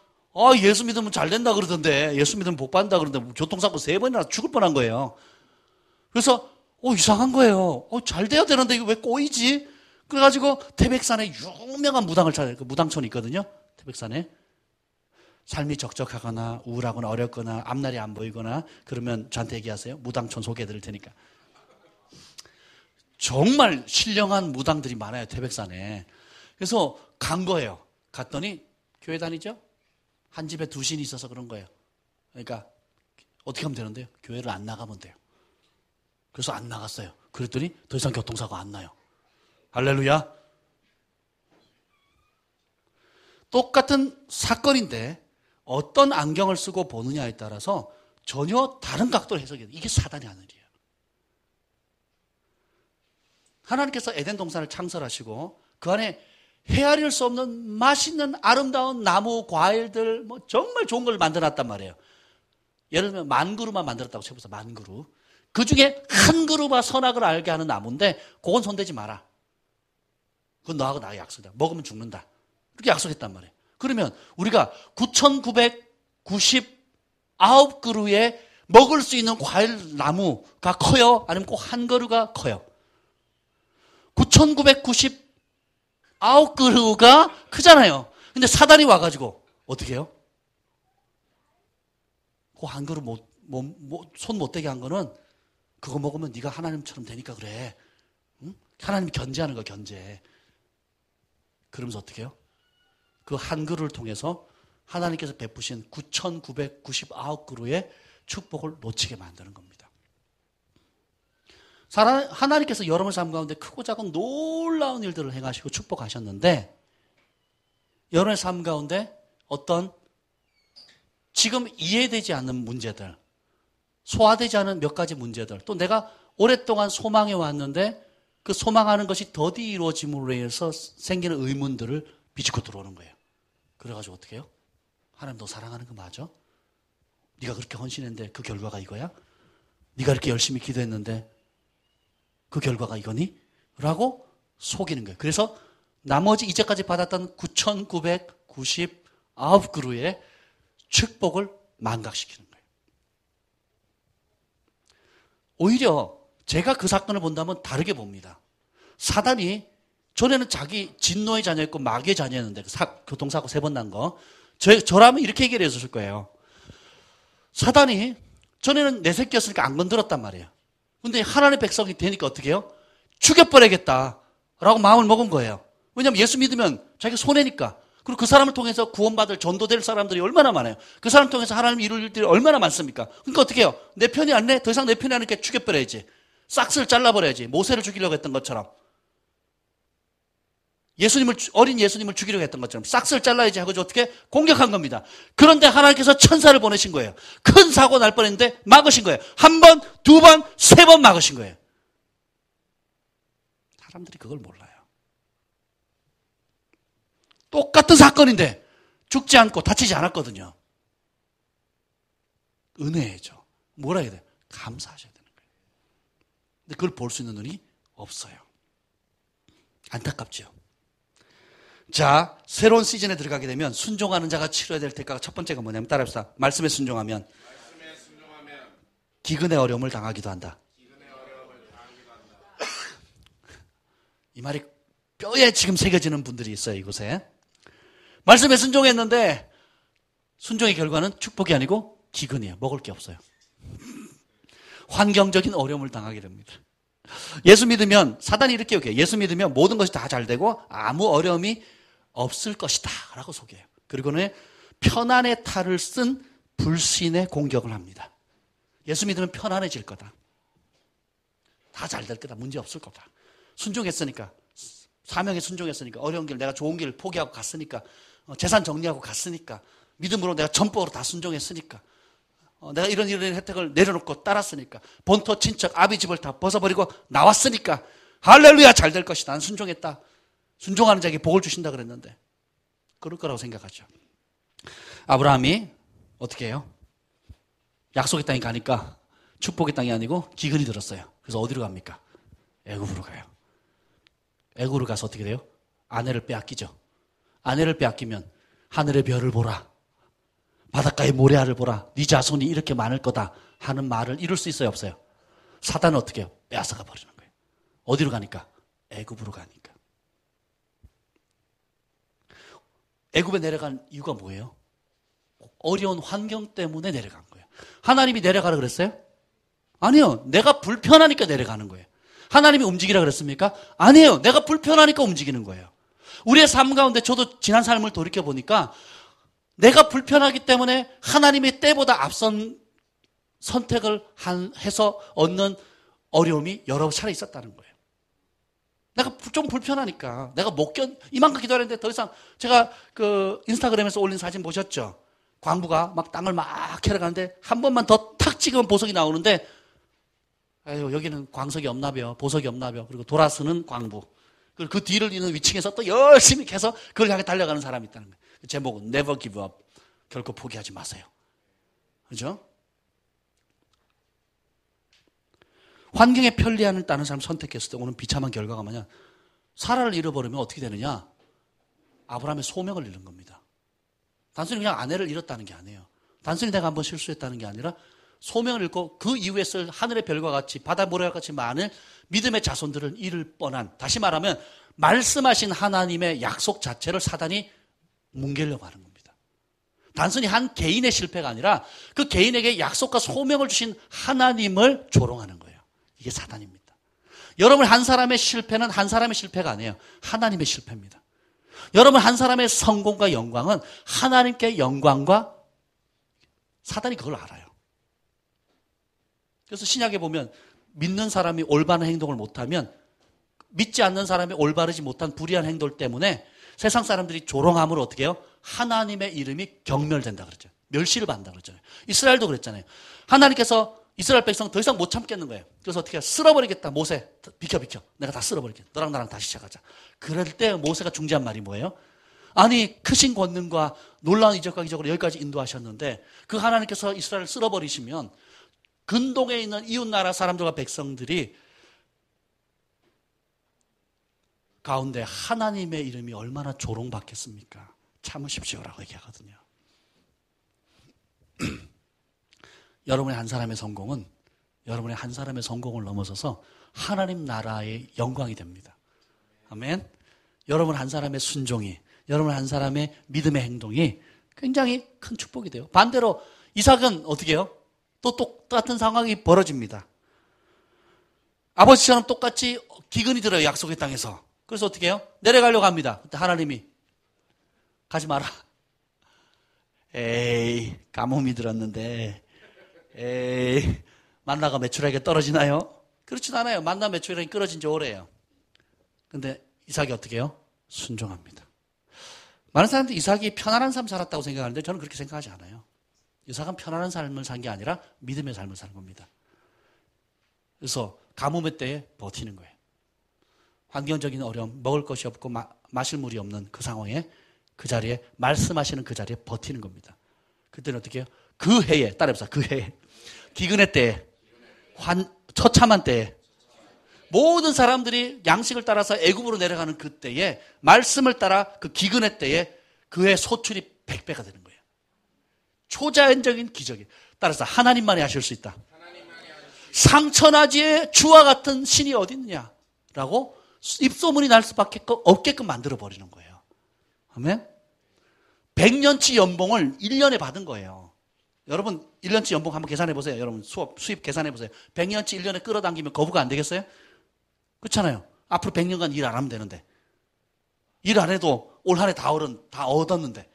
예수 믿으면 잘 된다 그러던데 예수 믿으면 복 받는다 그러는데 교통사고 3번이나 죽을 뻔한 거예요. 그래서 이상한 거예요. 잘 돼야 되는데 이거 왜 꼬이지? 그래가지고 태백산에 유명한 무당을 찾아요. 그 무당촌이 있거든요. 태백산에. 삶이 적적하거나 우울하거나 어렵거나 앞날이 안 보이거나 그러면 저한테 얘기하세요. 무당촌 소개해 드릴 테니까. 정말 신령한 무당들이 많아요. 태백산에. 그래서 간 거예요. 갔더니 교회 다니죠? 한 집에 2신이 있어서 그런 거예요. 그러니까 어떻게 하면 되는데요? 교회를 안 나가면 돼요. 그래서 안 나갔어요. 그랬더니 더 이상 교통사고 안 나요. 할렐루야. 똑같은 사건인데 어떤 안경을 쓰고 보느냐에 따라서 전혀 다른 각도로 해석이 돼요. 이게 사단의 하는 일이에요. 하나님께서 에덴 동산을 창설하시고 그 안에 헤아릴 수 없는 맛있는 아름다운 나무, 과일들 정말 좋은 걸 만들어놨단 말이에요. 예를 들면 만그루만 만들었다고 쳐보세요. 만그루. 그 중에 한 그루가 선악을 알게 하는 나무인데 그건 손대지 마라. 그건 너하고 나의 약속이다. 먹으면 죽는다. 그렇게 약속했단 말이에요. 그러면 우리가 9,999그루에 먹을 수 있는 과일 나무가 커요? 아니면 꼭 한 그루가 커요? 9,999그루가 크잖아요. 근데 사단이 와가지고 어떻게 해요? 그 한 그루 손 못 대게 한 거는 그거 먹으면 네가 하나님처럼 되니까 그래. 응? 하나님이 견제하는 거 견제. 그러면서 어떻게 해요? 그 한 그루를 통해서 하나님께서 베푸신 9,999그루의 축복을 놓치게 만드는 겁니다. 하나님께서 여러분의 삶 가운데 크고 작은 놀라운 일들을 행하시고 축복하셨는데 여러분의 삶 가운데 어떤 지금 이해되지 않는 문제들, 소화되지 않은 몇 가지 문제들, 또 내가 오랫동안 소망해 왔는데 그 소망하는 것이 더디 이루어짐으로 인해서 생기는 의문들을 비집고 들어오는 거예요. 그래가지고 어떻게 해요? 하나님 너 사랑하는 거 맞아? 네가 그렇게 헌신했는데 그 결과가 이거야? 네가 이렇게 열심히 기도했는데 그 결과가 이거니? 라고 속이는 거예요. 그래서 나머지 이제까지 받았던 9,999그루의 축복을 망각시키는 거예요. 오히려 제가 그 사건을 본다면 다르게 봅니다. 사단이 전에는 자기 진노의 자녀였고 마귀의 자녀였는데 교통사고 3번 난 거 저라면 이렇게 얘기를 해줬을 거예요. 사단이 전에는 내 새끼였으니까 안 건드렸단 말이에요. 근데 하나님의 백성이 되니까 어떻게 해요? 죽여버려야겠다라고 마음을 먹은 거예요. 왜냐하면 예수 믿으면 자기가 손해니까. 그리고 그 사람을 통해서 구원받을 전도될 사람들이 얼마나 많아요. 그 사람을 통해서 하나님이 이룰 일들이 얼마나 많습니까? 그러니까 어떻게 해요? 내 편이 안 내? 더 이상 내 편이 안 니까 죽여버려야지. 싹스를 잘라버려야지. 모세를 죽이려고 했던 것처럼. 어린 예수님을 죽이려고 했던 것처럼 싹스를 잘라야지 하고 어떻게 공격한 겁니다. 그런데 하나님께서 천사를 보내신 거예요. 큰 사고 날 뻔했는데 막으신 거예요. 1번, 2번, 3번 막으신 거예요. 사람들이 그걸 몰라요. 똑같은 사건인데 죽지 않고 다치지 않았거든요. 은혜죠. 뭐라 해야 돼요? 감사하셔야 되는 거예요. 근데 그걸 볼 수 있는 눈이 없어요. 안타깝죠. 자, 새로운 시즌에 들어가게 되면 순종하는 자가 치러야 될 대가가 첫 번째가 뭐냐면 따라합시다. 말씀에 순종하면 기근의 어려움을 당하기도 한다. 이 말이 뼈에 지금 새겨지는 분들이 있어요, 이곳에. 말씀에 순종했는데 순종의 결과는 축복이 아니고 기근이에요. 먹을 게 없어요. 환경적인 어려움을 당하게 됩니다. 예수 믿으면 사단이 이렇게 얘기해요. 예수 믿으면 모든 것이 다 잘 되고 아무 어려움이 없을 것이다 라고 속여요. 그리고는 편안의 탈을 쓴 불신의 공격을 합니다. 예수 믿으면 편안해질 거다. 다 잘 될 거다. 문제 없을 거다. 순종했으니까, 사명에 순종했으니까, 어려운 길, 내가 좋은 길 포기하고 갔으니까, 재산 정리하고 갔으니까, 믿음으로 내가 전법으로 다 순종했으니까, 내가 이런 혜택을 내려놓고 따랐으니까, 본토 친척 아비 집을 다 벗어버리고 나왔으니까 할렐루야 잘 될 것이다. 난 순종했다. 순종하는 자에게 복을 주신다 그랬는데 그럴 거라고 생각하죠. 아브라함이 어떻게 해요? 약속의 땅에 가니까 축복의 땅이 아니고 기근이 들었어요. 그래서 어디로 갑니까? 애굽으로 가요. 애굽으로 가서 어떻게 돼요? 아내를 빼앗기죠. 아내를 빼앗기면 하늘의 별을 보라, 바닷가의 모래알을 보라, 네 자손이 이렇게 많을 거다 하는 말을 이룰 수 있어요, 없어요? 사단은 어떻게 해요? 빼앗아가 버리는 거예요. 어디로 가니까? 애굽으로 가니까. 애굽에 내려간 이유가 뭐예요? 어려운 환경 때문에 내려간 거예요. 하나님이 내려가라 그랬어요? 아니요. 내가 불편하니까 내려가는 거예요. 하나님이 움직이라 그랬습니까? 아니에요. 내가 불편하니까 움직이는 거예요. 우리의 삶 가운데 저도 지난 삶을 돌이켜보니까 내가 불편하기 때문에 하나님의 때보다 앞선 선택을 해서 얻는 어려움이 여러 차례 있었다는 거예요. 내가 좀 불편하니까 내가 이만큼 기도하는데 더 이상 제가 그 인스타그램에서 올린 사진 보셨죠? 광부가 막 땅을 막 캐러 가는데 한 번만 더 탁 찍으면 보석이 나오는데 아유 여기는 광석이 없나벼, 보석이 없나벼. 그리고 돌아서는 광부. 그리고 그 뒤를 잇는 위층에서 또 열심히 캐서 그걸 향해 달려가는 사람이 있다는 거예요. 제목은 Never Give Up. 결코 포기하지 마세요. 그죠? 환경에 편리함을 따는 사람 선택했을 때 오는 비참한 결과가 뭐냐? 사라를 잃어버리면 어떻게 되느냐? 아브라함의 소명을 잃는 겁니다. 단순히 그냥 아내를 잃었다는 게 아니에요. 단순히 내가 한번 실수했다는 게 아니라 소명을 잃고 그 이후에 쓸 하늘의 별과 같이 바다 모래와 같이 많은 믿음의 자손들을 잃을 뻔한, 다시 말하면 말씀하신 하나님의 약속 자체를 사단이 뭉개려고 하는 겁니다. 단순히 한 개인의 실패가 아니라 그 개인에게 약속과 소명을 주신 하나님을 조롱하는 거예요. 이게 사단입니다. 여러분 한 사람의 실패는 한 사람의 실패가 아니에요. 하나님의 실패입니다. 여러분 한 사람의 성공과 영광은 하나님께 영광과 사단이 그걸 알아요. 그래서 신약에 보면 믿는 사람이 올바른 행동을 못하면 믿지 않는 사람이 올바르지 못한 불의한 행동 때문에 세상 사람들이 조롱함으로 어떻게 해요? 하나님의 이름이 경멸된다 그랬죠. 멸시를 받는다 그랬잖아요. 이스라엘도 그랬잖아요. 하나님께서 이스라엘 백성 더 이상 못 참겠는 거예요. 그래서 어떻게 쓸어버리겠다. 모세 비켜. 내가 다 쓸어버리겠다. 너랑 나랑 다시 시작하자. 그럴 때 모세가 중지한 말이 뭐예요? 아니 크신 권능과 놀라운 이적과 기적으로 여기까지 인도하셨는데 그 하나님께서 이스라엘을 쓸어버리시면 근동에 있는 이웃나라 사람들과 백성들이 가운데 하나님의 이름이 얼마나 조롱받겠습니까? 참으십시오라고 얘기하거든요. 여러분의 한 사람의 성공은 여러분의 한 사람의 성공을 넘어서서 하나님 나라의 영광이 됩니다. 아멘. 여러분 한 사람의 순종이, 여러분 한 사람의 믿음의 행동이 굉장히 큰 축복이 돼요. 반대로 이삭은 어떻게 해요? 또 똑같은 상황이 벌어집니다. 아버지처럼 똑같이 기근이 들어요. 약속의 땅에서. 그래서 어떻게 해요? 내려가려고 합니다. 그때 하나님이 가지 마라. 에이, 가뭄이 들었는데 에이, 만나가 메추라기가 떨어지나요? 그렇진 않아요. 만나 메추라기 끊어진 지 오래예요. 근데 이삭이 어떻게 해요? 순종합니다. 많은 사람들이 이삭이 편안한 삶 살았다고 생각하는데 저는 그렇게 생각하지 않아요. 이삭은 편안한 삶을 산 게 아니라 믿음의 삶을 사는 겁니다. 그래서 가뭄의 때에 버티는 거예요. 환경적인 어려움, 먹을 것이 없고 마실 물이 없는 그 상황에 그 자리에 말씀하시는 그 자리에 버티는 겁니다. 그때는 어떻게 해요? 그 해에, 따라해보세요. 그 해에. 기근의 때에, 처참한 때에 모든 사람들이 양식을 따라서 애굽으로 내려가는 그 때에 말씀을 따라 그 기근의 때에 그의 소출이 100배가 되는 거예요. 초자연적인 기적이. 따라서 하나님만이 하실 수 있다. 상처나지의 주와 같은 신이 어디 있느냐라고 입소문이 날 수밖에 없게끔 만들어버리는 거예요. 아멘? 100년치 연봉을 1년에 받은 거예요. 여러분 1년치 연봉 한번 계산해 보세요. 여러분 수입 계산해 보세요. 100년치 1년에 끌어당기면 거부가 안 되겠어요? 그렇잖아요. 앞으로 100년간 일 안 하면 되는데 일 안 해도 올 한 해 다 얻었는데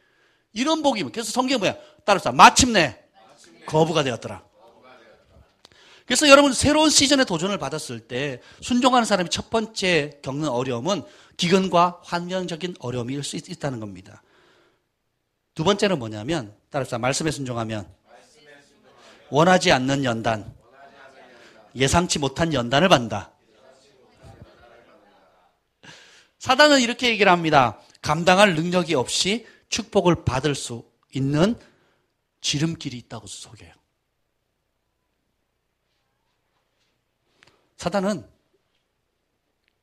이런 복이면 그래서 성경이 뭐야? 따라서 마침내 거부가 되었더라. 그래서 여러분 새로운 시즌에 도전을 받았을 때 순종하는 사람이 첫 번째 겪는 어려움은 기근과 환경적인 어려움일 수 있다는 겁니다. 두 번째는 뭐냐면 따라서 말씀에 순종하면 원하지 않는 연단, 예상치 못한 연단을 받는다. 사단은 이렇게 얘기를 합니다. 감당할 능력이 없이 축복을 받을 수 있는 지름길이 있다고 속여요. 사단은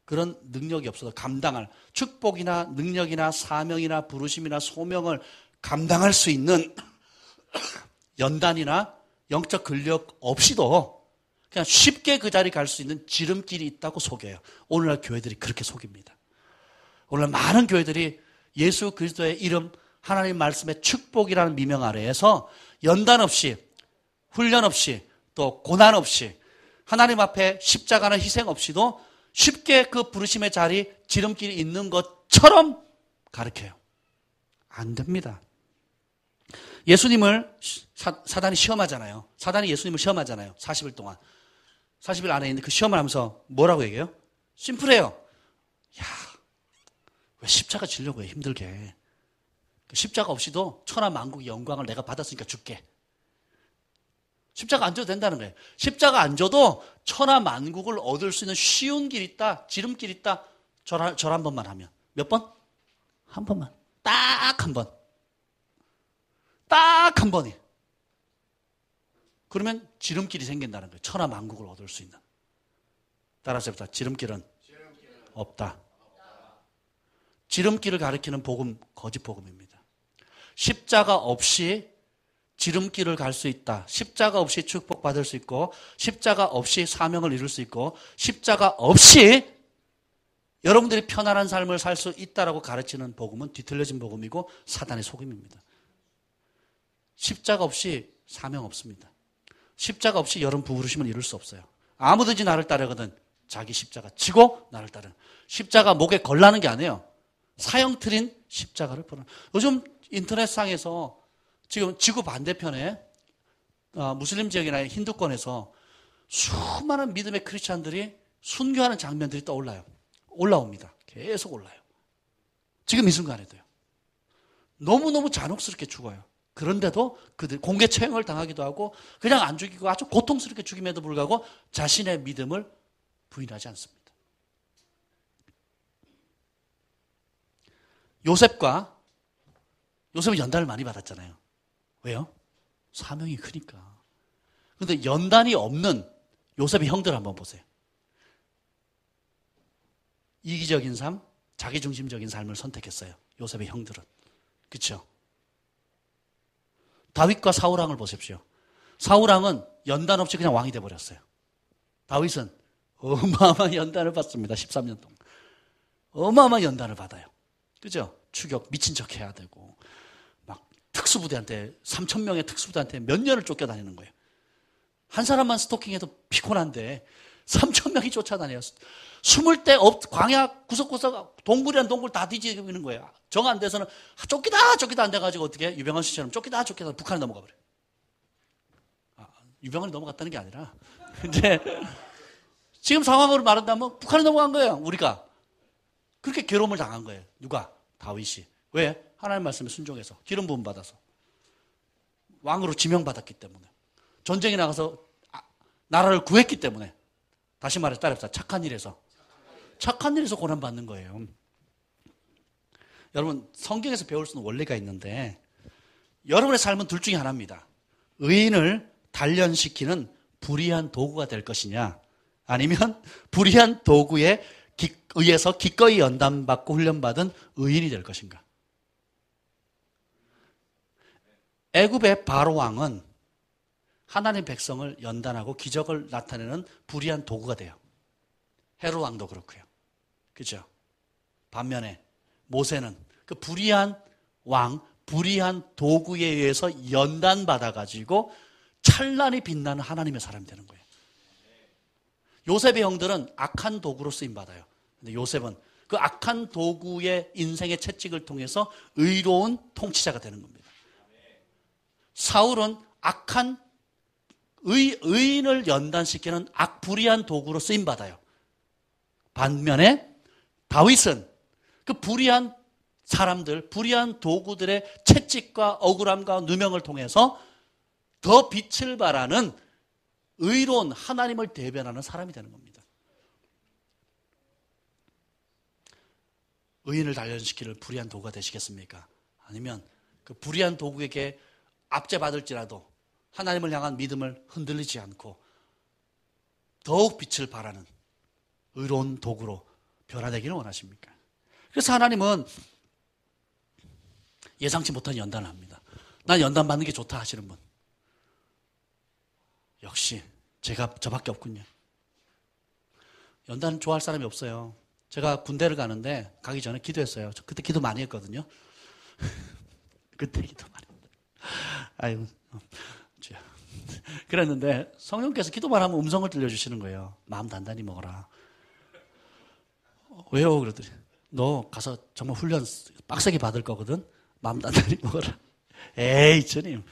그런 능력이 없어서 감당할 축복이나 능력이나 사명이나 부르심이나 소명을 감당할 수 있는 연단이나 영적 근력 없이도 그냥 쉽게 그 자리 갈 수 있는 지름길이 있다고 속여요. 오늘날 교회들이 그렇게 속입니다. 오늘날 많은 교회들이 예수 그리스도의 이름 하나님 말씀의 축복이라는 미명 아래에서 연단 없이 훈련 없이 또 고난 없이 하나님 앞에 십자가나 희생 없이도 쉽게 그 부르심의 자리 지름길이 있는 것처럼 가르쳐요. 안 됩니다. 예수님을 사단이 시험하잖아요. 사단이 예수님을 시험하잖아요. 40일 동안. 40일 안에 있는데 그 시험을 하면서 뭐라고 얘기해요? 심플해요. 야, 왜 십자가 지려고 해? 힘들게. 십자가 없이도 천하 만국의 영광을 내가 받았으니까 줄게. 십자가 안 져도 된다는 거예요. 십자가 안 져도 천하 만국을 얻을 수 있는 쉬운 길이 있다. 지름길이 있다. 절 한 번만 하면. 몇 번? 한 번만. 딱 한 번. 딱 한 번이. 그러면 지름길이 생긴다는 거예요. 천하 만국을 얻을 수 있는. 따라서 해보자. 지름길은 없다. 지름길을 가리키는 복음, 거짓 복음입니다. 십자가 없이 지름길을 갈 수 있다. 십자가 없이 축복받을 수 있고 십자가 없이 사명을 이룰 수 있고 십자가 없이 여러분들이 편안한 삶을 살 수 있다라고 가르치는 복음은 뒤틀려진 복음이고 사단의 속임입니다. 십자가 없이 사명 없습니다. 십자가 없이 여러분 부르심을 이룰 수 없어요. 아무든지 나를 따르거든 자기 십자가 지고 나를 따르는. 십자가 목에 걸라는 게 아니에요. 사형 틀인 십자가를 보는. 요즘 인터넷상에서 지금 지구 반대편에 무슬림 지역이나 힌두권에서 수많은 믿음의 크리스찬들이 순교하는 장면들이 떠올라요. 올라옵니다. 계속 올라요. 지금 이 순간에도요. 너무너무 잔혹스럽게 죽어요. 그런데도 그들 공개 처형을 당하기도 하고 그냥 안 죽이고 아주 고통스럽게 죽임에도 불구하고 자신의 믿음을 부인하지 않습니다. 요셉은 연단을 많이 받았잖아요. 왜요? 사명이 크니까. 그런데 연단이 없는 요셉의 형들 한번 보세요. 이기적인 삶, 자기중심적인 삶을 선택했어요. 요셉의 형들은. 그렇죠? 다윗과 사울왕을 보십시오. 사울왕은 연단 없이 그냥 왕이 돼버렸어요. 다윗은 어마어마한 연단을 받습니다. 13년 동안. 어마어마한 연단을 받아요. 그죠? 추격, 미친 척 해야 되고, 막 특수부대한테, 3,000명의 특수부대한테 몇 년을 쫓겨다니는 거예요. 한 사람만 스토킹해도 피곤한데, 3,000명이 쫓아다녀요. 숨을 데 광야 구석구석 동굴이란 동굴 다 뒤지는 거예요. 정 안 돼서는 쫓기다 안 돼가지고 어떻게 유병헌 씨처럼 쫓기다 북한에 넘어가 버려요. 유병헌이 넘어갔다는 게 아니라 이제 지금 상황으로 말한다면 북한에 넘어간 거예요. 우리가 그렇게 괴로움을 당한 거예요. 누가? 다윗이. 왜? 하나님 말씀에 순종해서 기름 부음 받아서 왕으로 지명받았기 때문에 전쟁에 나가서 나라를 구했기 때문에 다시 말해서 따라합시다. 착한 일에서 고난받는 거예요. 여러분 성경에서 배울 수 있는 원리가 있는데 여러분의 삶은 둘 중에 하나입니다. 의인을 단련시키는 불의한 도구가 될 것이냐 아니면 불의한 도구에 의해서 기꺼이 연단받고 훈련받은 의인이 될 것인가. 애굽의 바로 왕은 하나님 백성을 연단하고 기적을 나타내는 불의한 도구가 돼요. 헤롯 왕도 그렇고요. 그죠? 반면에 모세는 그 불의한 왕, 불의한 도구에 의해서 연단받아가지고 찬란히 빛나는 하나님의 사람이 되는 거예요. 요셉의 형들은 악한 도구로 쓰임받아요. 근데 요셉은 그 악한 도구의 인생의 채찍을 통해서 의로운 통치자가 되는 겁니다. 사울은 악한 의인을 연단시키는 악불의한 도구로 쓰임받아요. 반면에 다윗은 그 불의한 사람들, 불의한 도구들의 채찍과 억울함과 누명을 통해서 더 빛을 발하는 의로운 하나님을 대변하는 사람이 되는 겁니다. 의인을 단련시키는 불의한 도구가 되시겠습니까? 아니면 그 불의한 도구에게 압제받을지라도 하나님을 향한 믿음을 흔들리지 않고 더욱 빛을 발하는 의로운 도구로 변화되기를 원하십니까? 그래서 하나님은 예상치 못한 연단을 합니다. 난 연단 받는 게 좋다 하시는 분. 역시 제가 저밖에 없군요. 연단 좋아할 사람이 없어요. 제가 군대를 가는데 가기 전에 기도했어요. 저 그때 기도 많이 했거든요. 그때 기도 많이 했어요. 아유, 그랬는데 성령께서 기도만 하면 음성을 들려주시는 거예요. 마음 단단히 먹어라. 왜요? 그러더니 너 가서 정말 훈련 빡세게 받을 거거든. 마음 단단히 먹어라. 에이 주님,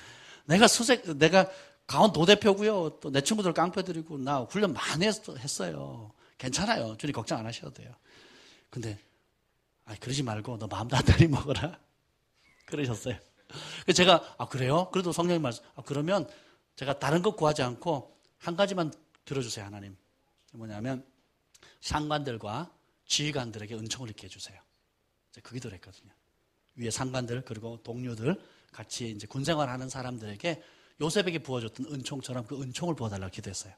내가 강원 도대표고요. 또 내 친구들 깡패들이고 나 훈련 많이 했어요. 괜찮아요. 주님 걱정 안 하셔도 돼요. 근데 그러지 말고 너 마음 단단히 먹어라. 그러셨어요. 그래서 제가 그래요? 그래도 성령님 말씀 그러면 제가 다른 것 구하지 않고 한 가지만 들어주세요. 하나님. 뭐냐면 상관들과 지휘관들에게 은총을 있게 해주세요. 그 기도를 했거든요. 위에 상관들 그리고 동료들 같이 이제 군 생활하는 사람들에게 요셉에게 부어줬던 은총처럼 그 은총을 부어달라고 기도했어요.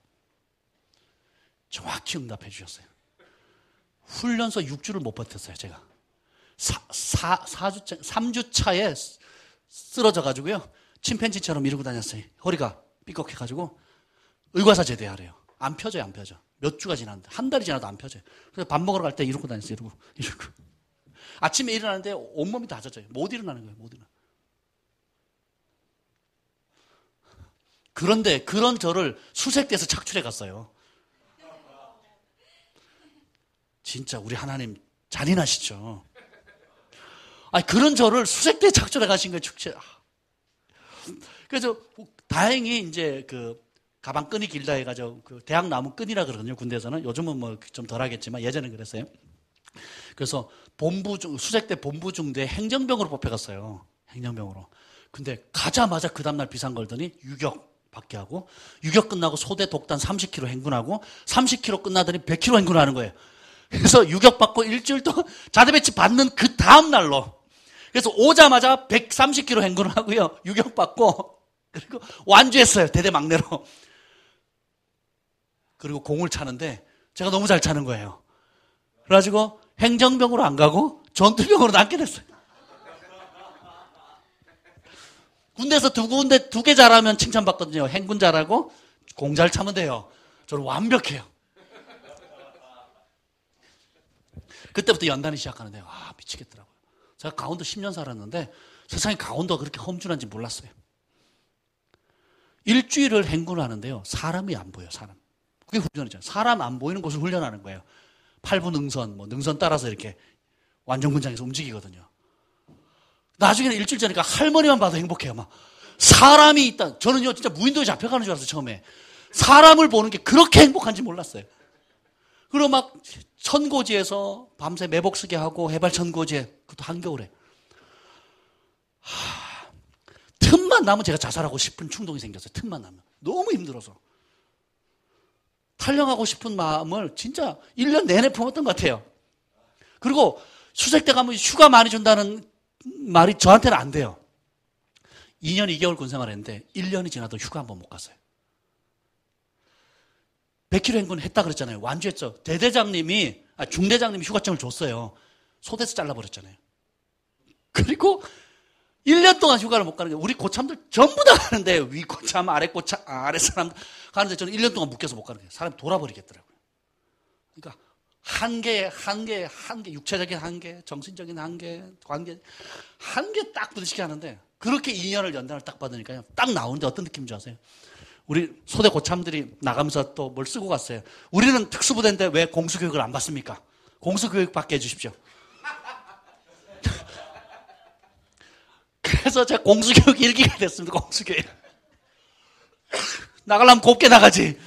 정확히 응답해 주셨어요. 훈련소 6주를 못 버텼어요. 제가 3주차에 쓰러져가지고요. 침팬지처럼 이러고 다녔어요. 허리가 삐걱해가지고 의과사 제대하래요. 안 펴져요. 안 펴져. 몇 주가 지났는데 한 달이 지나도 안 펴져요. 그래서 밥 먹으러 갈 때 이러고 다녔어요. 이러고. 아침에 일어나는데 온몸이 다 젖어요. 못 일어나는 거예요. 못 일어나. 그런데 그런 저를 수색대에서 착출해 갔어요. 진짜 우리 하나님 잔인하시죠. 그런 저를 수색대에 착출해 가신 거예요. 축제. 그래서 다행히 이제 그 가방 끈이 길다 해가지고 그 대학 나무 끈이라 그러거든요. 군대에서는 요즘은 뭐 좀 덜하겠지만 예전엔 그랬어요. 그래서 수색대 본부 중대 행정병으로 뽑혀갔어요. 행정병으로. 근데 가자마자 그 다음날 비상 걸더니 유격 받게 하고, 유격 끝나고 소대 독단 30km 행군하고, 30km 끝나더니 100km 행군하는 거예요. 그래서 유격 받고 일주일 동안 자대 배치 받는 그 다음날로. 그래서 오자마자 130km 행군을 하고요. 유격 받고, 그리고 완주했어요. 대대 막내로. 그리고 공을 차는데 제가 너무 잘 차는 거예요. 그래가지고 행정병으로 안 가고 전투병으로 남게 됐어요. 군대에서 두 개 잘하면 칭찬받거든요. 행군 잘하고 공 잘 차면 돼요. 저는 완벽해요. 그때부터 연단이 시작하는데 와, 미치겠더라고요. 제가 강원도 10년 살았는데 세상에 강원도가 그렇게 험준한지 몰랐어요. 일주일을 행군을 하는데요. 사람이 안 보여요. 사람. 그게 훈련이잖아요. 사람 안 보이는 곳을 훈련하는 거예요. 8부 능선, 능선 따라서 이렇게 완전군장에서 움직이거든요. 나중에는 일주일 전이니까 할머니만 봐도 행복해요. 막 사람이 있다. 저는요 진짜 무인도에 잡혀가는 줄 알았어요. 처음에 사람을 보는 게 그렇게 행복한지 몰랐어요. 그리고 막 천고지에서 밤새 매복 쓰게 하고 해발 천고지에, 그것도 한겨울에 틈만 나면 제가 자살하고 싶은 충동이 생겼어요. 틈만 나면 너무 힘들어서 탈영하고 싶은 마음을 진짜 1년 내내 품었던 것 같아요. 그리고 수색대 가면 휴가 많이 준다는 말이 저한테는 안 돼요. 2년 2개월 군생활 했는데 1년이 지나도 휴가 한 번 못 갔어요. 100km 행군 했다 그랬잖아요. 완주했죠. 중대장님이 휴가증을 줬어요. 소대에서 잘라버렸잖아요. 그리고 1년 동안 휴가를 못 가는 게, 우리 고참들 전부 다 가는데, 위 고참, 아래 고참, 아래 사람 가는데 저는 1년 동안 묶여서 못 가는 거예요. 사람이 돌아버리겠더라고요. 그러니까 한계, 육체적인 한계, 정신적인 한계, 관계, 한계 딱 부딪히게 하는데, 그렇게 2년을 연단을 딱 받으니까요. 딱 나오는데 어떤 느낌인지 아세요? 우리 소대 고참들이 나가면서 또 뭘 쓰고 갔어요. 우리는 특수부대인데 왜 공수교육을 안 받습니까? 공수교육 받게 해주십시오. 그래서 제가 공수교육 1기가 됐습니다. 공수교육. 나가려면 곱게 나가지.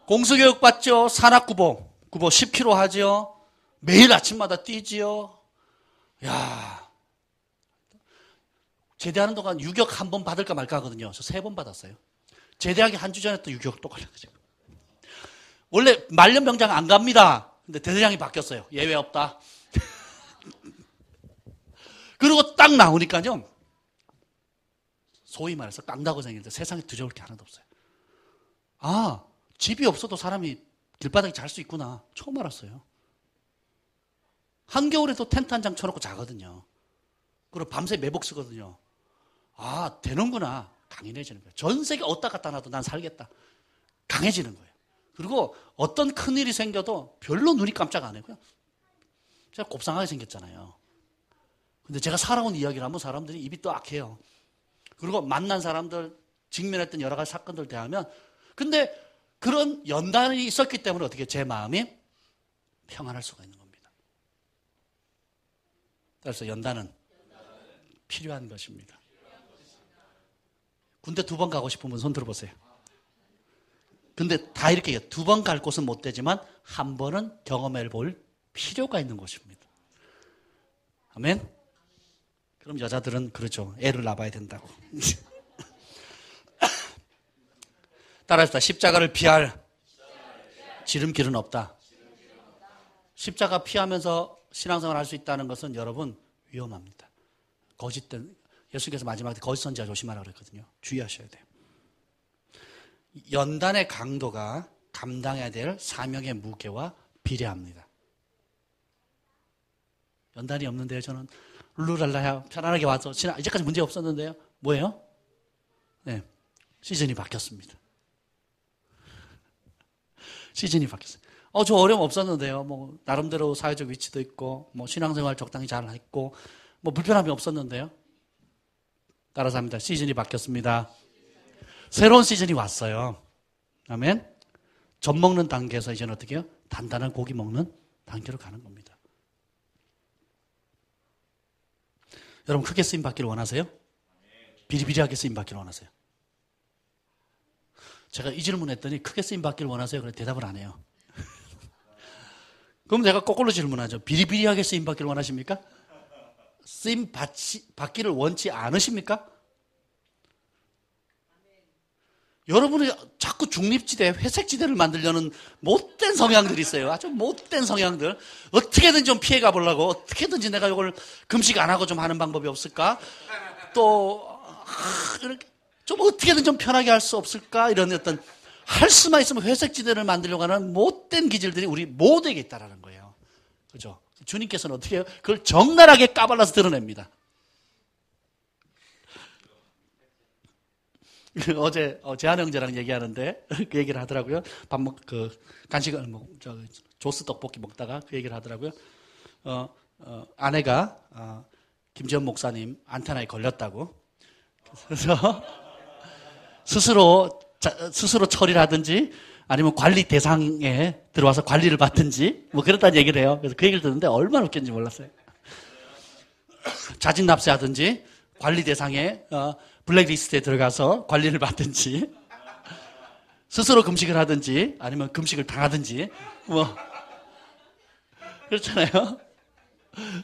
공수교육 받죠. 산악구보. 구보 10km 하죠. 매일 아침마다 뛰지요. 야, 제대하는 동안 유격 한 번 받을까 말까 하거든요. 저 3번 받았어요. 제대하기 한 주 전에 또 유격 또 걸려가지고. 원래 말년병장 안 갑니다. 근데 대대장이 바뀌었어요. 예외 없다. 그리고 딱 나오니까요. 소위 말해서 깡다고 생겼는데 세상에 두려울 게 하나도 없어요. 아, 집이 없어도 사람이 길바닥에 잘 수 있구나. 처음 알았어요. 한겨울에도 텐트 한 장 쳐놓고 자거든요. 그리고 밤새 매복 쓰거든요. 아, 되는구나. 강인해지는 거예요. 전 세계 어디다 갖다 놔도 난 살겠다. 강해지는 거예요. 그리고 어떤 큰일이 생겨도 별로 눈이 깜짝 안 해요. 그냥 제가 곱상하게 생겼잖아요. 근데 제가 살아온 이야기를 하면 사람들이 입이 또 악해요. 그리고 만난 사람들, 직면했던 여러 가지 사건들 대하면, 근데 그런 연단이 있었기 때문에 어떻게 제 마음이 평안할 수가 있는 겁니다. 그래서 연단은 필요한 것입니다. 군대 2번 가고 싶은 분 손 들어보세요. 근데 다 이렇게 얘기해요. 2번 갈 곳은 못 되지만 한 번은 경험해 볼 필요가 있는 곳입니다. 아멘? 그럼 여자들은 그러죠. 애를 낳아야 된다고. 따라합시다. 십자가를 피할 지름길은 없다. 십자가 피하면서 신앙생활을 할 수 있다는 것은 여러분 위험합니다. 거짓된, 예수님께서 마지막에 거짓 선지자 조심하라고 그랬거든요. 주의하셔야 돼요. 연단의 강도가 감당해야 될 사명의 무게와 비례합니다. 연단이 없는데요. 저는 룰루랄라야 편안하게 와서 이제까지 문제 없었는데요. 뭐예요? 네, 시즌이 바뀌었습니다. 시즌이 바뀌었어요. 저 어려움 없었는데요. 뭐 나름대로 사회적 위치도 있고, 뭐 신앙생활 적당히 잘 했고, 뭐 불편함이 없었는데요. 따라서 합니다. 시즌이 바뀌었습니다. 새로운 시즌이 왔어요. 아멘. 젖 먹는 단계에서 이제는 어떻게 해요? 단단한 고기 먹는 단계로 가는 겁니다. 여러분 크게 쓰임 받기를 원하세요? 비리비리하게 쓰임 받기를 원하세요? 제가 이 질문 했더니 크게 쓰임 받기를 원하세요? 그래 대답을 안 해요. 그럼 내가 거꾸로 질문하죠. 비리비리하게 쓰임 받기를 원하십니까? 쓰임 받기를 원치 않으십니까? 여러분이 자꾸 중립지대, 회색지대를 만들려는 못된 성향들이 있어요. 아주 못된 성향들. 어떻게든 좀 피해가 보려고, 어떻게든지 내가 이걸 금식 안 하고 좀 하는 방법이 없을까? 또, 이렇게 좀 어떻게든 좀 편하게 할 수 없을까? 이런 어떤, 할 수만 있으면 회색지대를 만들려고 하는 못된 기질들이 우리 모두에게 있다라는 거예요. 그죠? 주님께서는 어떻게 해요? 그걸 적나라하게 까발라서 드러냅니다. 어제 재한 형제랑 얘기하는데 그 얘기를 하더라고요. 간식을 조스 떡볶이 먹다가 그 얘기를 하더라고요. 아내가 김지현 목사님 안테나에 걸렸다고. 그래서 스스로 처리를 하든지 아니면 관리 대상에 들어와서 관리를 받든지 뭐 그렇다는 얘기를 해요. 그래서 그 얘기를 듣는데 얼마나 웃겼는지 몰랐어요. 자진 납세하든지 관리 대상에 블랙리스트에 들어가서 관리를 받든지 스스로 금식을 하든지 아니면 금식을 당하든지 뭐 그렇잖아요.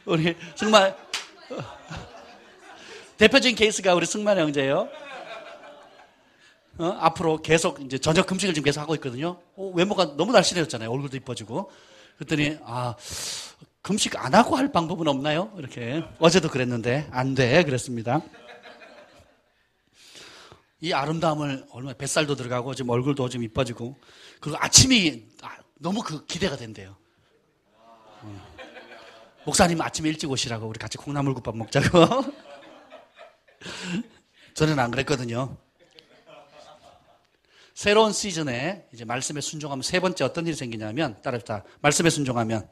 우리 승만 대표적인 케이스가 우리 승만 형제예요. 앞으로 계속 이제 저녁 금식을 지금 계속 하고 있거든요. 외모가 너무 날씬해졌잖아요. 얼굴도 이뻐지고. 그랬더니 금식 안 하고 할 방법은 없나요? 이렇게 어제도 그랬는데 안 돼 그랬습니다. 이 아름다움을 얼마나 뱃살도 들어가고 지금 얼굴도 좀 이뻐지고 그리고 아침이 너무 기대가 된대요. 목사님 아침에 일찍 오시라고 우리 같이 콩나물국밥 먹자고. 저는 안 그랬거든요. 새로운 시즌에 이제 말씀에 순종하면 세 번째 어떤 일이 생기냐면 따라합시다. 말씀에 순종하면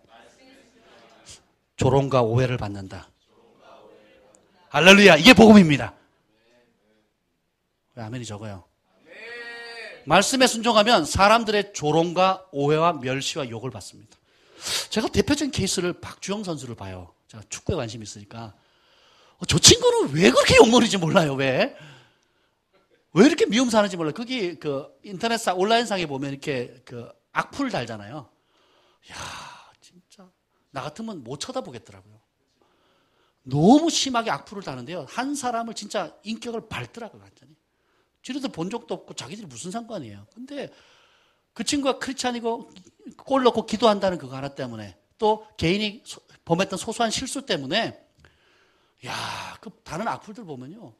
조롱과 오해를 받는다. 할렐루야. 이게 복음입니다. 왜 아멘이 적어요? 말씀에 순종하면 사람들의 조롱과 오해와 멸시와 욕을 받습니다. 제가 대표적인 케이스를 박주영 선수를 봐요. 제가 축구에 관심이 있으니까. 저 친구는 왜 그렇게 욕먹는지 몰라요. 왜 이렇게 미움 사는지 몰라요. 거기 인터넷 온라인상에 보면 이렇게 악플 달잖아요. 야, 진짜 나 같으면 못 쳐다보겠더라고요. 너무 심하게 악플을 다는데요. 한 사람을 진짜 인격을 밟더라고요, 완전히. 지네들 본 적도 없고 자기들이 무슨 상관이에요. 근데 그 친구가 크리스찬이고 골 넣고 기도한다는 그거 하나 때문에 또 개인이 범했던 소소한 실수 때문에 그 다른 악플들 보면요.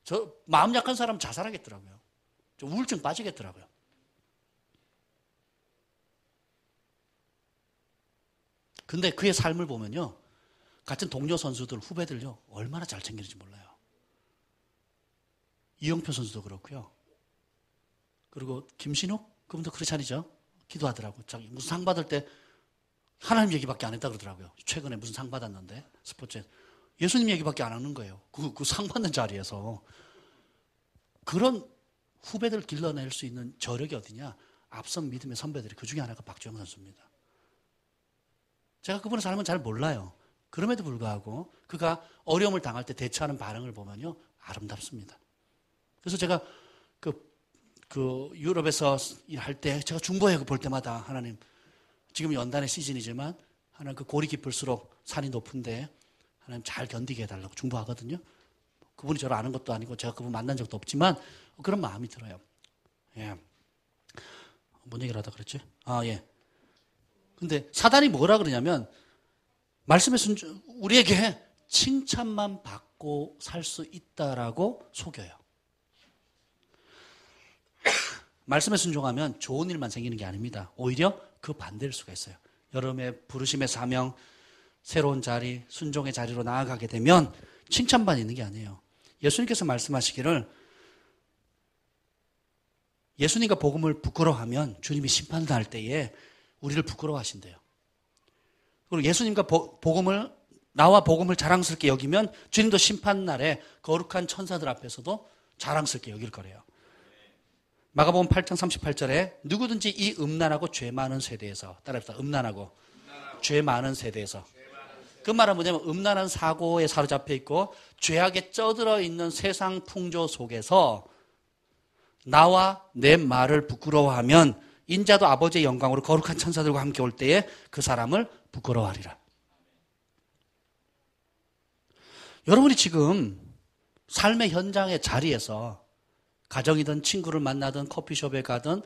저 마음 약한 사람 자살하겠더라고요. 저 우울증 빠지겠더라고요. 근데 그의 삶을 보면요. 같은 동료 선수들, 후배들요. 얼마나 잘 챙기는지 몰라요. 이영표 선수도 그렇고요. 그리고 김신욱? 그분도 크리스찬이죠. 기도하더라고요. 자기 무슨 상 받을 때 하나님 얘기밖에 안 했다 그러더라고요. 최근에 무슨 상 받았는데 스포츠에. 예수님 얘기밖에 안 하는 거예요. 그 상 받는 자리에서. 그런 후배들 길러낼 수 있는 저력이 어디냐? 앞선 믿음의 선배들이 그 중에 하나가 박주영 선수입니다. 제가 그분의 삶은 잘 몰라요. 그럼에도 불구하고 그가 어려움을 당할 때 대처하는 반응을 보면요. 아름답습니다. 그래서 제가 유럽에서 할 때 제가 중보회 볼 때마다 하나님 지금 연단의 시즌이지만 하나님 고리 깊을수록 산이 높은데 하나님 잘 견디게 해달라고 중보하거든요. 그분이 저를 아는 것도 아니고 제가 그분 만난 적도 없지만 그런 마음이 들어요. 예. 뭔 얘기를 하다 그랬지? 예. 근데 사단이 뭐라 그러냐면 말씀에 우리에게 칭찬만 받고 살 수 있다라고 속여요. 말씀에 순종하면 좋은 일만 생기는 게 아닙니다. 오히려 그 반대일 수가 있어요. 여러분의 부르심의 사명, 새로운 자리, 순종의 자리로 나아가게 되면 칭찬만 있는 게 아니에요. 예수님께서 말씀하시기를 예수님과 복음을 부끄러워하면 주님이 심판을 할 때에 우리를 부끄러워하신대요. 그리고 예수님과 나와 복음을 자랑스럽게 여기면 주님도 심판날에 거룩한 천사들 앞에서도 자랑스럽게 여길 거래요. 마가복음 8장 38절에 누구든지 이 음란하고 죄 많은 세대에서 따라합시다. 음란하고 죄 많은 세대에서 그 말은 뭐냐면 음란한 사고에 사로잡혀 있고 죄악에 쩌들어 있는 세상 풍조 속에서 나와 내 말을 부끄러워하면 인자도 아버지의 영광으로 거룩한 천사들과 함께 올 때에 그 사람을 부끄러워하리라. 여러분이 지금 삶의 현장의 자리에서 가정이든 친구를 만나든 커피숍에 가든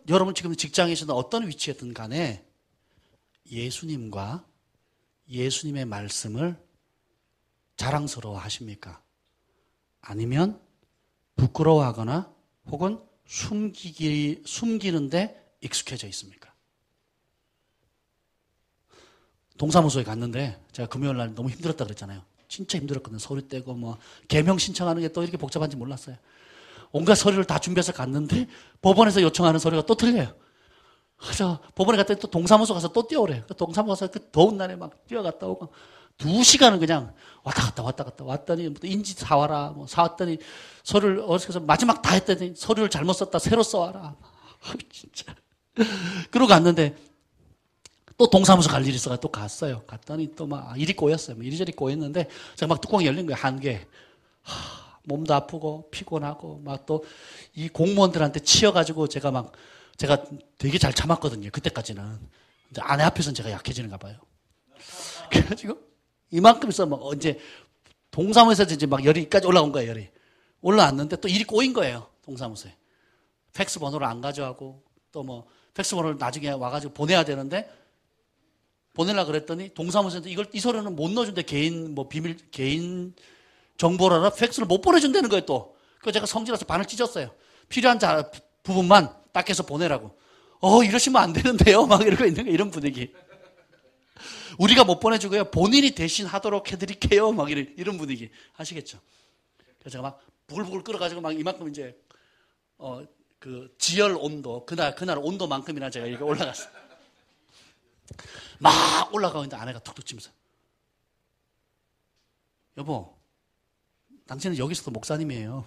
여러분 지금 직장에서는 어떤 위치에든 간에 예수님과 예수님의 말씀을 자랑스러워 하십니까? 아니면 부끄러워하거나 혹은 숨기는데 익숙해져 있습니까? 동사무소에 갔는데 제가 금요일 날 너무 힘들었다 그랬잖아요. 진짜 힘들었거든요. 서류 떼고 개명 신청하는 게 또 이렇게 복잡한지 몰랐어요. 온갖 서류를 다 준비해서 갔는데 법원에서 요청하는 서류가 또 틀려요. 그래서 법원에 갔더니 또 동사무소 가서 또 뛰어오래요. 동사무소 가서 그 더운 날에 막 뛰어갔다 오고 2시간은 그냥 왔다 갔다 왔더니 인지 사와라 사왔더니 서류를 어디서 마지막 다 했더니 서류를 잘못 썼다 새로 써와라. 진짜. 그러고 갔는데 또 동사무소 갈 일이 있어서 또 갔어요. 갔더니 또 막 일이 꼬였어요. 이리저리 꼬였는데 제가 막 뚜껑이 열린 거예요. 한 개. 몸도 아프고 피곤하고 막 또 이 공무원들한테 치여가지고 제가 되게 잘 참았거든요. 그때까지는. 근데 아내 앞에서는 제가 약해지는가 봐요. 그래가지고 이만큼 있어 이제 동사무소에서 이제 막 열이까지 올라온 거예요. 열이 올라왔는데 또 일이 꼬인 거예요. 동사무소에. 팩스 번호를 안 가져가고 또 팩스 번호를 나중에 와가지고 보내야 되는데 보내려고 그랬더니 동사무소에서 이 서류는 못 넣어준대. 개인 정보라라 팩스를 못 보내준다는 거예요, 또. 그래서 제가 성질나서 반을 찢었어요. 필요한 부분만 딱 해서 보내라고. 이러시면 안 되는데요? 막 이러고 있는 거예요, 이런 분위기. 우리가 못 보내주고요, 본인이 대신 하도록 해드릴게요. 막 이런 분위기. 아시겠죠? 그래서 제가 막 부글부글 끓어가지고 막 이만큼 이제, 그 지열 온도, 그날 온도만큼이나 제가 이렇게 올라갔어요. 막 올라가고 있는데 아내가 툭툭 치면서 여보, 당신은 여기서도 목사님이에요.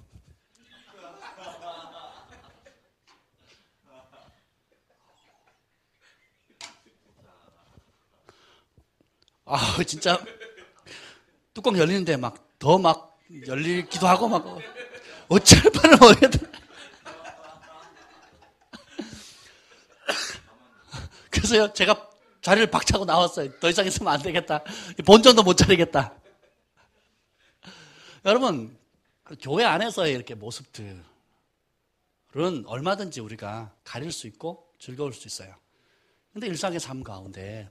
진짜 뚜껑 열리는데 더 열리기도 하고 어쩔 바를 모르겠다. 그래서요, 제가 자리를 박차고 나왔어요. 더 이상 있으면 안 되겠다. 본전도 못 차리겠다. 여러분, 교회 안에서의 이렇게 모습들은 얼마든지 우리가 가릴 수 있고 즐거울 수 있어요. 근데 일상의 삶 가운데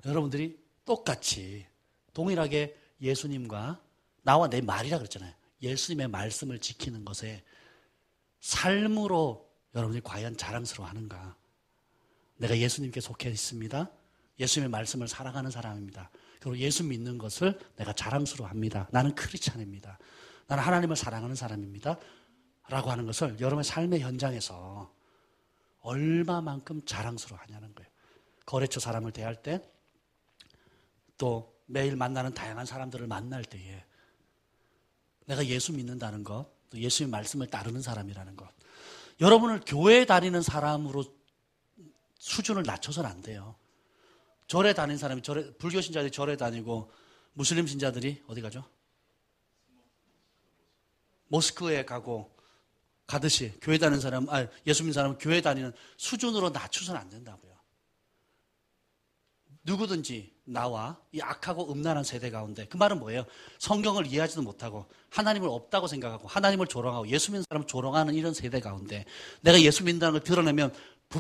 여러분들이 똑같이 동일하게 예수님과 나와 내 말이라 그랬잖아요. 예수님의 말씀을 지키는 것에 삶으로 여러분들이 과연 자랑스러워하는가? 내가 예수님께 속해 있습니다. 예수님의 말씀을 사랑하는 사람입니다. 그리고 예수 믿는 것을 내가 자랑스러워합니다. 나는 크리스찬입니다. 나는 하나님을 사랑하는 사람입니다. 라고 하는 것을 여러분의 삶의 현장에서 얼마만큼 자랑스러워하냐는 거예요. 거래처 사람을 대할 때, 또 매일 만나는 다양한 사람들을 만날 때에 내가 예수 믿는다는 것, 또 예수의 말씀을 따르는 사람이라는 것. 여러분을 교회에 다니는 사람으로 수준을 낮춰서는 안 돼요. 절에 다니는 사람이 불교 신자들이 절에 다니고 무슬림 신자들이 어디 가죠? 모스크에 가듯이 교회 다니는 사람, 예수 믿는 사람은 교회 다니는 수준으로 낮춰서는 안 된다고요. 누구든지 나와 이 악하고 음란한 세대 가운데, 그 말은 뭐예요? 성경을 이해하지도 못하고 하나님을 없다고 생각하고 하나님을 조롱하고 예수 믿는 사람을 조롱하는 이런 세대 가운데 내가 예수 믿는다는 걸 드러내면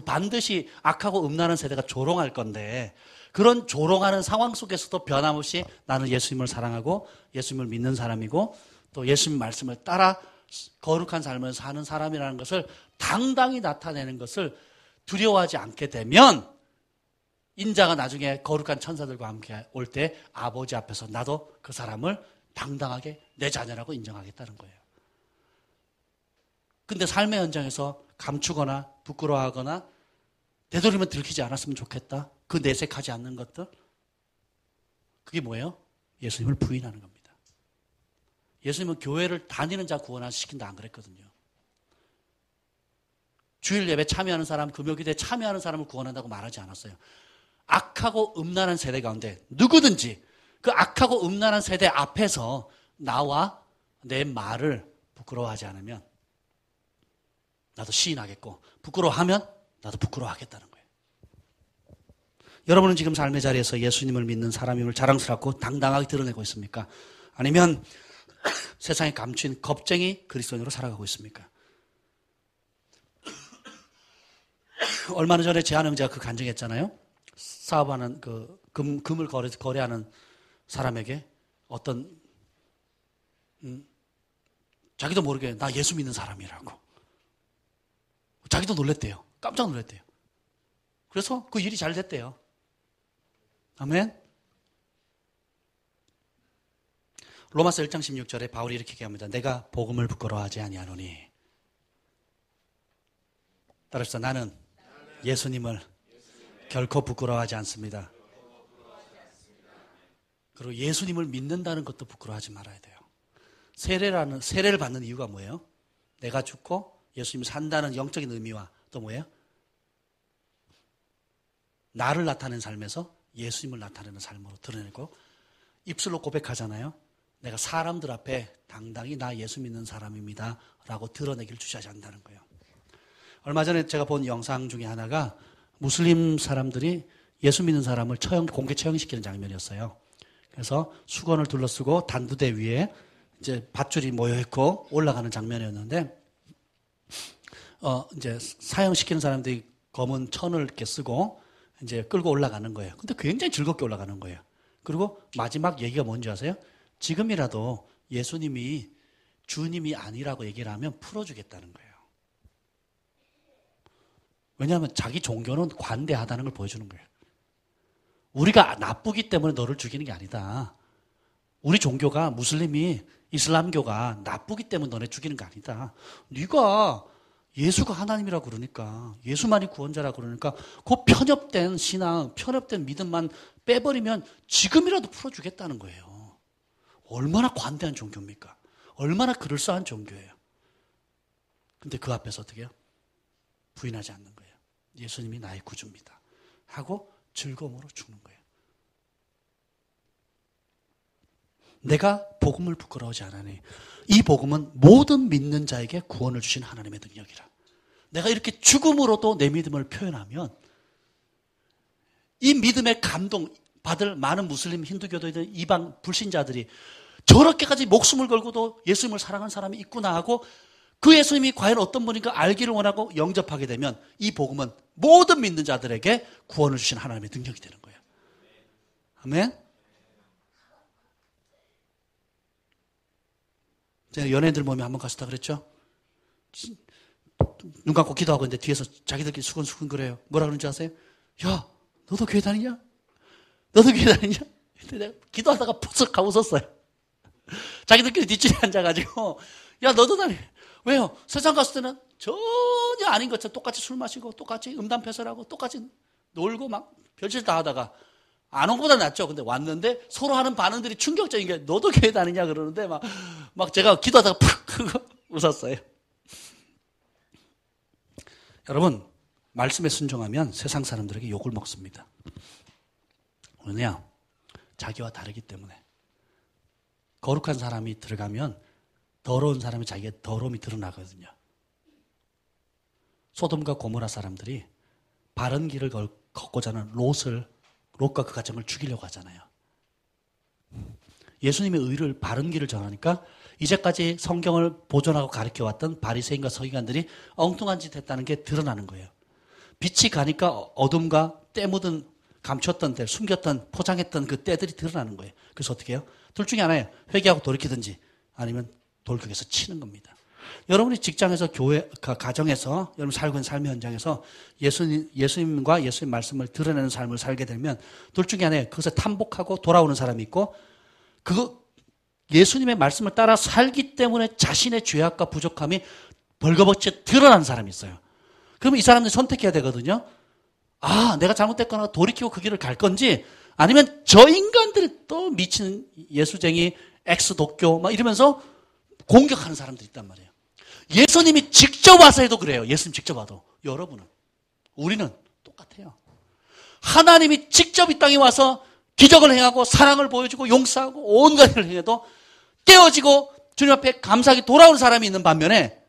반드시 악하고 음란한 세대가 조롱할 건데, 그런 조롱하는 상황 속에서도 변함없이 나는 예수님을 사랑하고 예수님을 믿는 사람이고 또 예수님 말씀을 따라 거룩한 삶을 사는 사람이라는 것을 당당히 나타내는 것을 두려워하지 않게 되면, 인자가 나중에 거룩한 천사들과 함께 올 때 아버지 앞에서 나도 그 사람을 당당하게 내 자녀라고 인정하겠다는 거예요. 근데 삶의 현장에서 감추거나 부끄러워하거나 되도록이면 들키지 않았으면 좋겠다, 그 내색하지 않는 것들, 그게 뭐예요? 예수님을 부인하는 겁니다. 예수님은 교회를 다니는 자 구원시킨다 안 그랬거든요. 주일 예배 참여하는 사람, 금요기도에 참여하는 사람을 구원한다고 말하지 않았어요. 악하고 음란한 세대 가운데 누구든지 그 악하고 음란한 세대 앞에서 나와 내 말을 부끄러워하지 않으면 나도 시인하겠고, 부끄러워하면 나도 부끄러워하겠다는 거예요. 여러분은 지금 삶의 자리에서 예수님을 믿는 사람임을 자랑스럽고 당당하게 드러내고 있습니까? 아니면 세상에 감춘 겁쟁이 그리스도인으로 살아가고 있습니까? 얼마나 전에 제한 형제가 그 간증했잖아요. 사업하는 금을 거래하는 사람에게 어떤 자기도 모르게 나 예수 믿는 사람이라고. 자기도 놀랬대요. 깜짝 놀랐대요. 그래서 그 일이 잘 됐대요. 아멘. 로마서 1장 16절에 바울이 이렇게 얘기합니다. 내가 복음을 부끄러워하지 아니하노니. 따라서 나는 예수님을 결코 부끄러워하지 않습니다. 그리고 예수님을 믿는다는 것도 부끄러워하지 말아야 돼요. 세례를 받는 이유가 뭐예요? 내가 죽고 예수님이 산다는 영적인 의미와 또 뭐예요? 나를 나타내는 삶에서 예수님을 나타내는 삶으로 드러내고 입술로 고백하잖아요. 내가 사람들 앞에 당당히 나 예수 믿는 사람입니다 라고 드러내기를 주저하지 않는다는 거예요. 얼마 전에 제가 본 영상 중에 하나가 무슬림 사람들이 예수 믿는 사람을 공개 처형시키는 장면이었어요. 그래서 수건을 둘러쓰고 단두대 위에 이제 밧줄이 모여있고 올라가는 장면이었는데, 이제 사형시키는 사람들이 검은 천을 이렇게 쓰고 이제 끌고 올라가는 거예요. 근데 굉장히 즐겁게 올라가는 거예요. 그리고 마지막 얘기가 뭔지 아세요? 지금이라도 예수님이 주님이 아니라고 얘기를 하면 풀어주겠다는 거예요. 왜냐하면 자기 종교는 관대하다는 걸 보여주는 거예요. 우리가 나쁘기 때문에 너를 죽이는 게 아니다. 우리 종교가 무슬림이 이슬람교가 나쁘기 때문에 너네 죽이는 게 아니다. 네가 예수가 하나님이라고 그러니까 예수만이 구원자라고 그러니까 그 편협된 신앙, 편협된 믿음만 빼버리면 지금이라도 풀어주겠다는 거예요. 얼마나 관대한 종교입니까? 얼마나 그럴싸한 종교예요. 근데 그 앞에서 어떻게 해요? 부인하지 않는 거예요. 예수님이 나의 구주입니다 하고 즐거움으로 죽는 거예요. 내가 복음을 부끄러워하지 않으니 이 복음은 모든 믿는 자에게 구원을 주신 하나님의 능력이라. 내가 이렇게 죽음으로도 내 믿음을 표현하면 이 믿음에 감동 받을 많은 무슬림, 힌두교도들, 이방 불신자들이 저렇게까지 목숨을 걸고도 예수님을 사랑하는 사람이 있구나 하고 그 예수님이 과연 어떤 분인가 알기를 원하고 영접하게 되면 이 복음은 모든 믿는 자들에게 구원을 주신 하나님의 능력이 되는 거예요. 아멘? 제가 연예인들 몸에 한번 갔었다 그랬죠? 눈 감고 기도하고 있는데 뒤에서 자기들끼리 수근수근 그래요. 뭐라 그러는지 아세요? 야, 너도 교회 다니냐? 너도 교회 다니냐? 내가 기도하다가 푸석하고 웃었어요. 자기들끼리 뒷줄에 앉아가지고 야, 너도 다니. 왜요? 세상 갔을 때는 전혀 아닌 것처럼 똑같이 술 마시고 똑같이 음담 패설하고 똑같이 놀고 막 별짓 다 하다가 안 온 것보다 낫죠. 근데 왔는데 서로 하는 반응들이 충격적인 게 너도 교회 다니냐 그러는데 막 제가 기도하다가 푹 웃었어요. 여러분, 말씀에 순종하면 세상 사람들에게 욕을 먹습니다. 왜냐? 자기와 다르기 때문에. 거룩한 사람이 들어가면 더러운 사람이 자기의 더러움이 드러나거든요. 소돔과 고모라 사람들이 바른 길을 걷고자 하는 롯과 그 가정을 죽이려고 하잖아요. 예수님의 의를 바른 길을 전하니까 이제까지 성경을 보존하고 가르쳐왔던 바리새인과 서기관들이 엉뚱한 짓 했다는 게 드러나는 거예요. 빛이 가니까 어둠과 때 묻은 감췄던 때, 숨겼던, 포장했던 그 때들이 드러나는 거예요. 그래서 어떻게 해요? 둘 중에 하나예요. 회개하고 돌이키든지 아니면 돌격해서 치는 겁니다. 여러분이 직장에서 교회, 가정에서 여러분 살고 있는 삶의 현장에서 예수님과 예수님 말씀을 드러내는 삶을 살게 되면 둘 중에 하나예요. 그것을 탐복하고 돌아오는 사람이 있고 예수님의 말씀을 따라 살기 때문에 자신의 죄악과 부족함이 벌거벗이 드러나는 사람이 있어요. 그러면 이 사람들이 선택해야 되거든요. 아, 내가 잘못됐거나 돌이키고 그 길을 갈 건지 아니면 저 인간들이 또 미치는 예수쟁이, 엑스독교 막 이러면서 공격하는 사람들이 있단 말이에요. 예수님이 직접 와서 해도 그래요. 예수님 직접 와도. 여러분은, 우리는 똑같아요. 하나님이 직접 이 땅에 와서 기적을 행하고 사랑을 보여주고 용서하고 온갖 일을 행해도 깨어지고 주님 앞에 감사하게 돌아오는 사람이 있는 반면에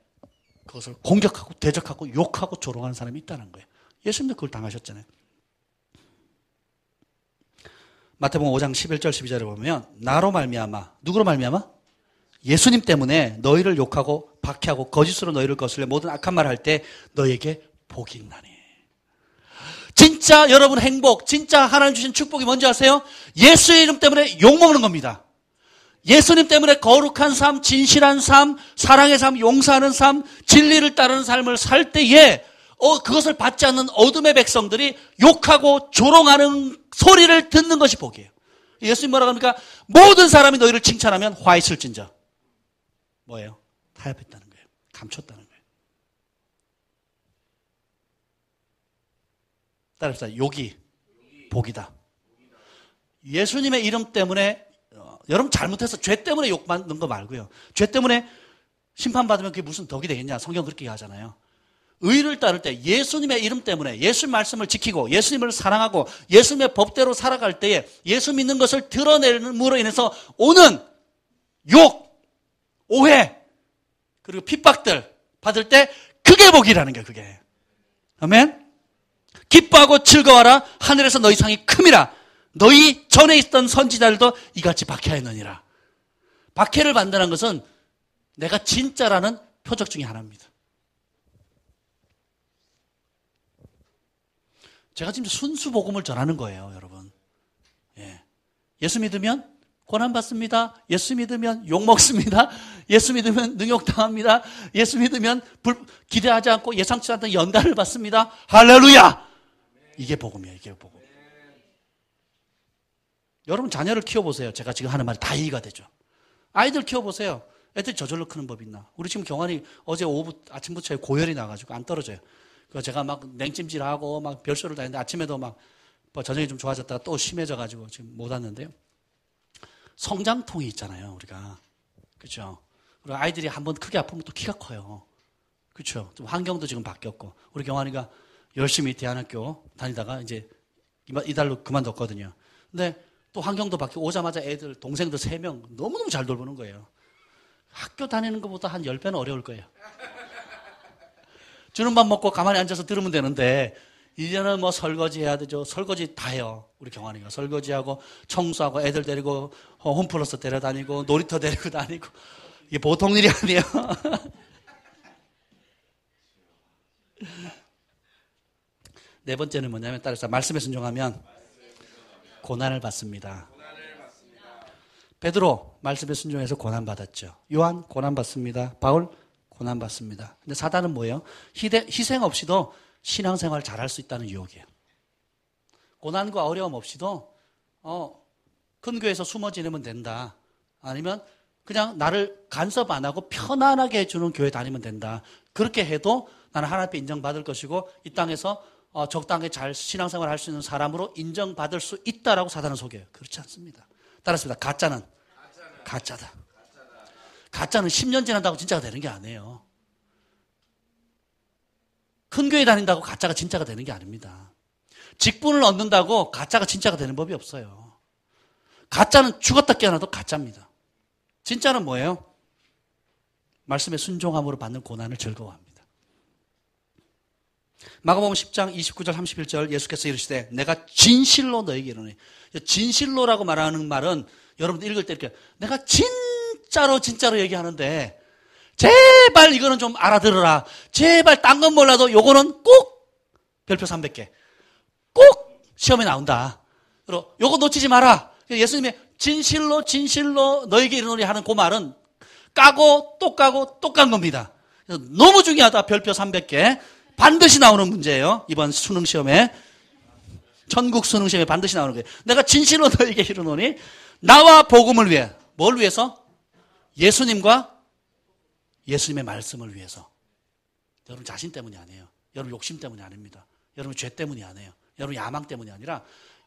그것을 공격하고 대적하고 욕하고 조롱하는 사람이 있다는 거예요. 예수님도 그걸 당하셨잖아요. 마태복음 5장 11절 12절에 보면 나로 말미암아, 누구로 말미암아? 예수님 때문에 너희를 욕하고 박해하고 거짓으로 너희를 거슬려 모든 악한 말 할 때 너희에게 복이 있나니. 진짜 여러분 행복, 진짜 하나님 주신 축복이 뭔지 아세요? 예수의 이름 때문에 욕먹는 겁니다. 예수님 때문에 거룩한 삶, 진실한 삶, 사랑의 삶, 용서하는 삶, 진리를 따르는 삶을 살 때에 그것을 받지 않는 어둠의 백성들이 욕하고 조롱하는 소리를 듣는 것이 복이에요. 예수님 뭐라고 합니까? 모든 사람이 너희를 칭찬하면 화 있을진저. 뭐예요? 타협했다는 거예요. 감췄다는 거예요. 따라합시다. 욕이 복이다. 예수님의 이름 때문에 여러분 잘못해서 죄 때문에 욕받는 거 말고요. 죄 때문에 심판받으면 그게 무슨 덕이 되겠냐. 성경 그렇게 하잖아요. 의를 따를 때 예수님의 이름 때문에 예수님 말씀을 지키고 예수님을 사랑하고 예수님의 법대로 살아갈 때에 예수 믿는 것을 드러내므로 인해서 오는 욕, 오해, 그리고 핍박들 받을 때 그게 복이라는 거예요. 그게. 아멘. 기뻐하고 즐거워하라. 하늘에서 너희 상이 큼이라. 너희 전에 있던 선지자들도 이같이 박해하였느니라. 박해를 받는다는 것은 내가 진짜라는 표적 중에 하나입니다. 제가 지금 순수 복음을 전하는 거예요, 여러분. 예. 예수 믿으면 고난 받습니다. 예수 믿으면 욕 먹습니다. 예수 믿으면 능욕당합니다. 예수 믿으면 기대하지 않고 예상치 않던 연단을 받습니다. 할렐루야! 이게 복음이에요, 이게 복음. 여러분 자녀를 키워보세요. 제가 지금 하는 말이 다 이해가 되죠. 아이들 키워보세요. 애들이 저절로 크는 법이 있나. 우리 지금 경환이 어제 오후 아침부터 고열이 나가지고 안 떨어져요. 그래서 제가 막 냉찜질하고 막 별소를 다 했는데 아침에도 막 저녁이 좀 좋아졌다가 또 심해져가지고 지금 못 왔는데요. 성장통이 있잖아요, 우리가. 그렇죠? 그리고 아이들이 한번 크게 아프면 또 키가 커요. 그렇죠? 좀 환경도 지금 바뀌었고. 우리 경환이가 열심히 대안학교 다니다가 이제 이달로 그만뒀거든요. 근데 또 환경도 바뀌고 오자마자 애들, 동생들 3명 너무너무 잘 돌보는 거예요. 학교 다니는 것보다 한 10배는 어려울 거예요. 주는 밥 먹고 가만히 앉아서 들으면 되는데 이제는 뭐 설거지 해야 되죠. 설거지 다 해요. 우리 경환이가 설거지하고 청소하고 애들 데리고 홈플러스 데려다니고 놀이터 데리고 다니고 이게 보통 일이 아니에요. 네 번째는 뭐냐면 따라서 말씀에 순종하면 고난을 받습니다. 베드로 말씀에 순종해서 고난 받았죠. 요한 고난 받습니다. 바울 고난 받습니다. 근데 사단은 뭐예요? 희생 없이도 신앙생활 잘할 수 있다는 유혹이에요. 고난과 어려움 없이도 큰 교회에서 숨어 지내면 된다. 아니면 그냥 나를 간섭 안 하고 편안하게 해주는 교회 다니면 된다. 그렇게 해도 나는 하나님 앞에 인정받을 것이고 이 땅에서 적당하게 잘 신앙생활 할 수 있는 사람으로 인정받을 수 있다라고 사단은 속여요. 그렇지 않습니다. 따랐습니다. 가짜는 가짜다. 가짜는 10년 지난다고 진짜가 되는 게 아니에요. 큰 교회 다닌다고 가짜가 진짜가 되는 게 아닙니다. 직분을 얻는다고 가짜가 진짜가 되는 법이 없어요. 가짜는 죽었다 깨어나도 가짜입니다. 진짜는 뭐예요? 말씀에 순종함으로 받는 고난을 즐거워합니다. 마가복음 10장 29절 31절 예수께서 이르시되 내가 진실로 너에게 이르노니. 진실로라고 말하는 말은 여러분들 읽을 때 이렇게 내가 진짜로 얘기하는데 제발 이거는 좀 알아들어라. 제발 딴 건 몰라도 요거는 꼭 별표 300개 꼭 시험에 나온다. 그리고 요거 놓치지 마라. 예수님의 진실로 너에게 이르노니 하는 그 말은 까고 또 깐 겁니다. 그래서 너무 중요하다. 별표 300개 반드시 나오는 문제예요. 이번 수능시험에 천국 수능시험에 반드시 나오는 거예요. 내가 진실로 너에게 이르노니 나와 복음을 위해. 뭘 위해서? 예수님과 예수님의 말씀을 위해서. 여러분 자신 때문이 아니에요. 여러분 욕심 때문이 아닙니다. 여러분 죄 때문이 아니에요. 여러분 야망 때문이 아니라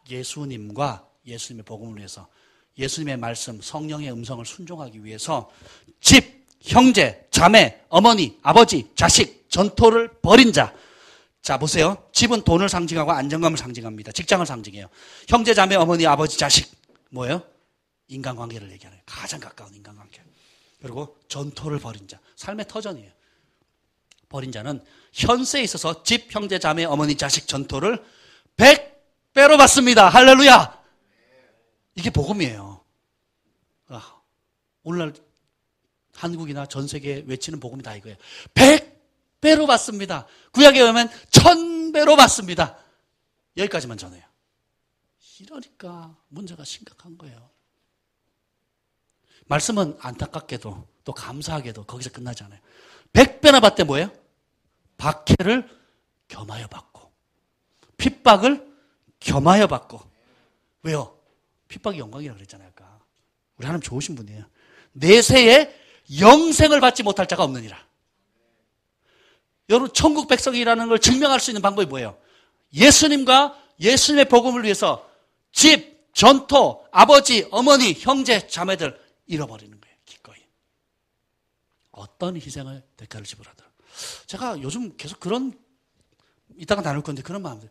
예수님과 예수님의 복음을 위해서, 예수님의 말씀, 성령의 음성을 순종하기 위해서 집, 형제, 자매, 어머니, 아버지, 자식, 전토를 벌인 자. 자, 보세요. 집은 돈을 상징하고 안정감을 상징합니다. 직장을 상징해요. 형제, 자매, 어머니, 아버지, 자식. 뭐예요? 인간관계를 얘기하는 거예요. 가장 가까운 인간관계. 그리고 전토를 벌인 자. 삶의 터전이에요. 벌인 자는 현세에 있어서 집, 형제, 자매, 어머니, 자식 전토를 100배로 받습니다. 할렐루야! 이게 복음이에요. 오늘날 한국이나 전 세계에 외치는 복음이 다 이거예요. 100배로 받습니다. 구약에 오면 1000배로 받습니다. 여기까지만 전해요. 이러니까 문제가 심각한 거예요. 말씀은 안타깝게도 또 감사하게도 거기서 끝나지 않아요. 100배나 받되 뭐예요? 박해를 겸하여 받고 핍박을 겸하여 받고. 왜요? 핍박이 영광이라고 그랬잖아요. 아까. 우리 하나님 좋으신 분이에요. 내세에 영생을 받지 못할 자가 없느니라. 여러분 천국 백성이라는 걸 증명할 수 있는 방법이 뭐예요? 예수님과 예수님의 복음을 위해서 집, 전토, 아버지, 어머니, 형제, 자매들 잃어버리는 거예요. 기꺼이. 어떤 희생을 대가를 지불하더라. 제가 요즘 계속 그런 이따가 나눌 건데 그런 마음들.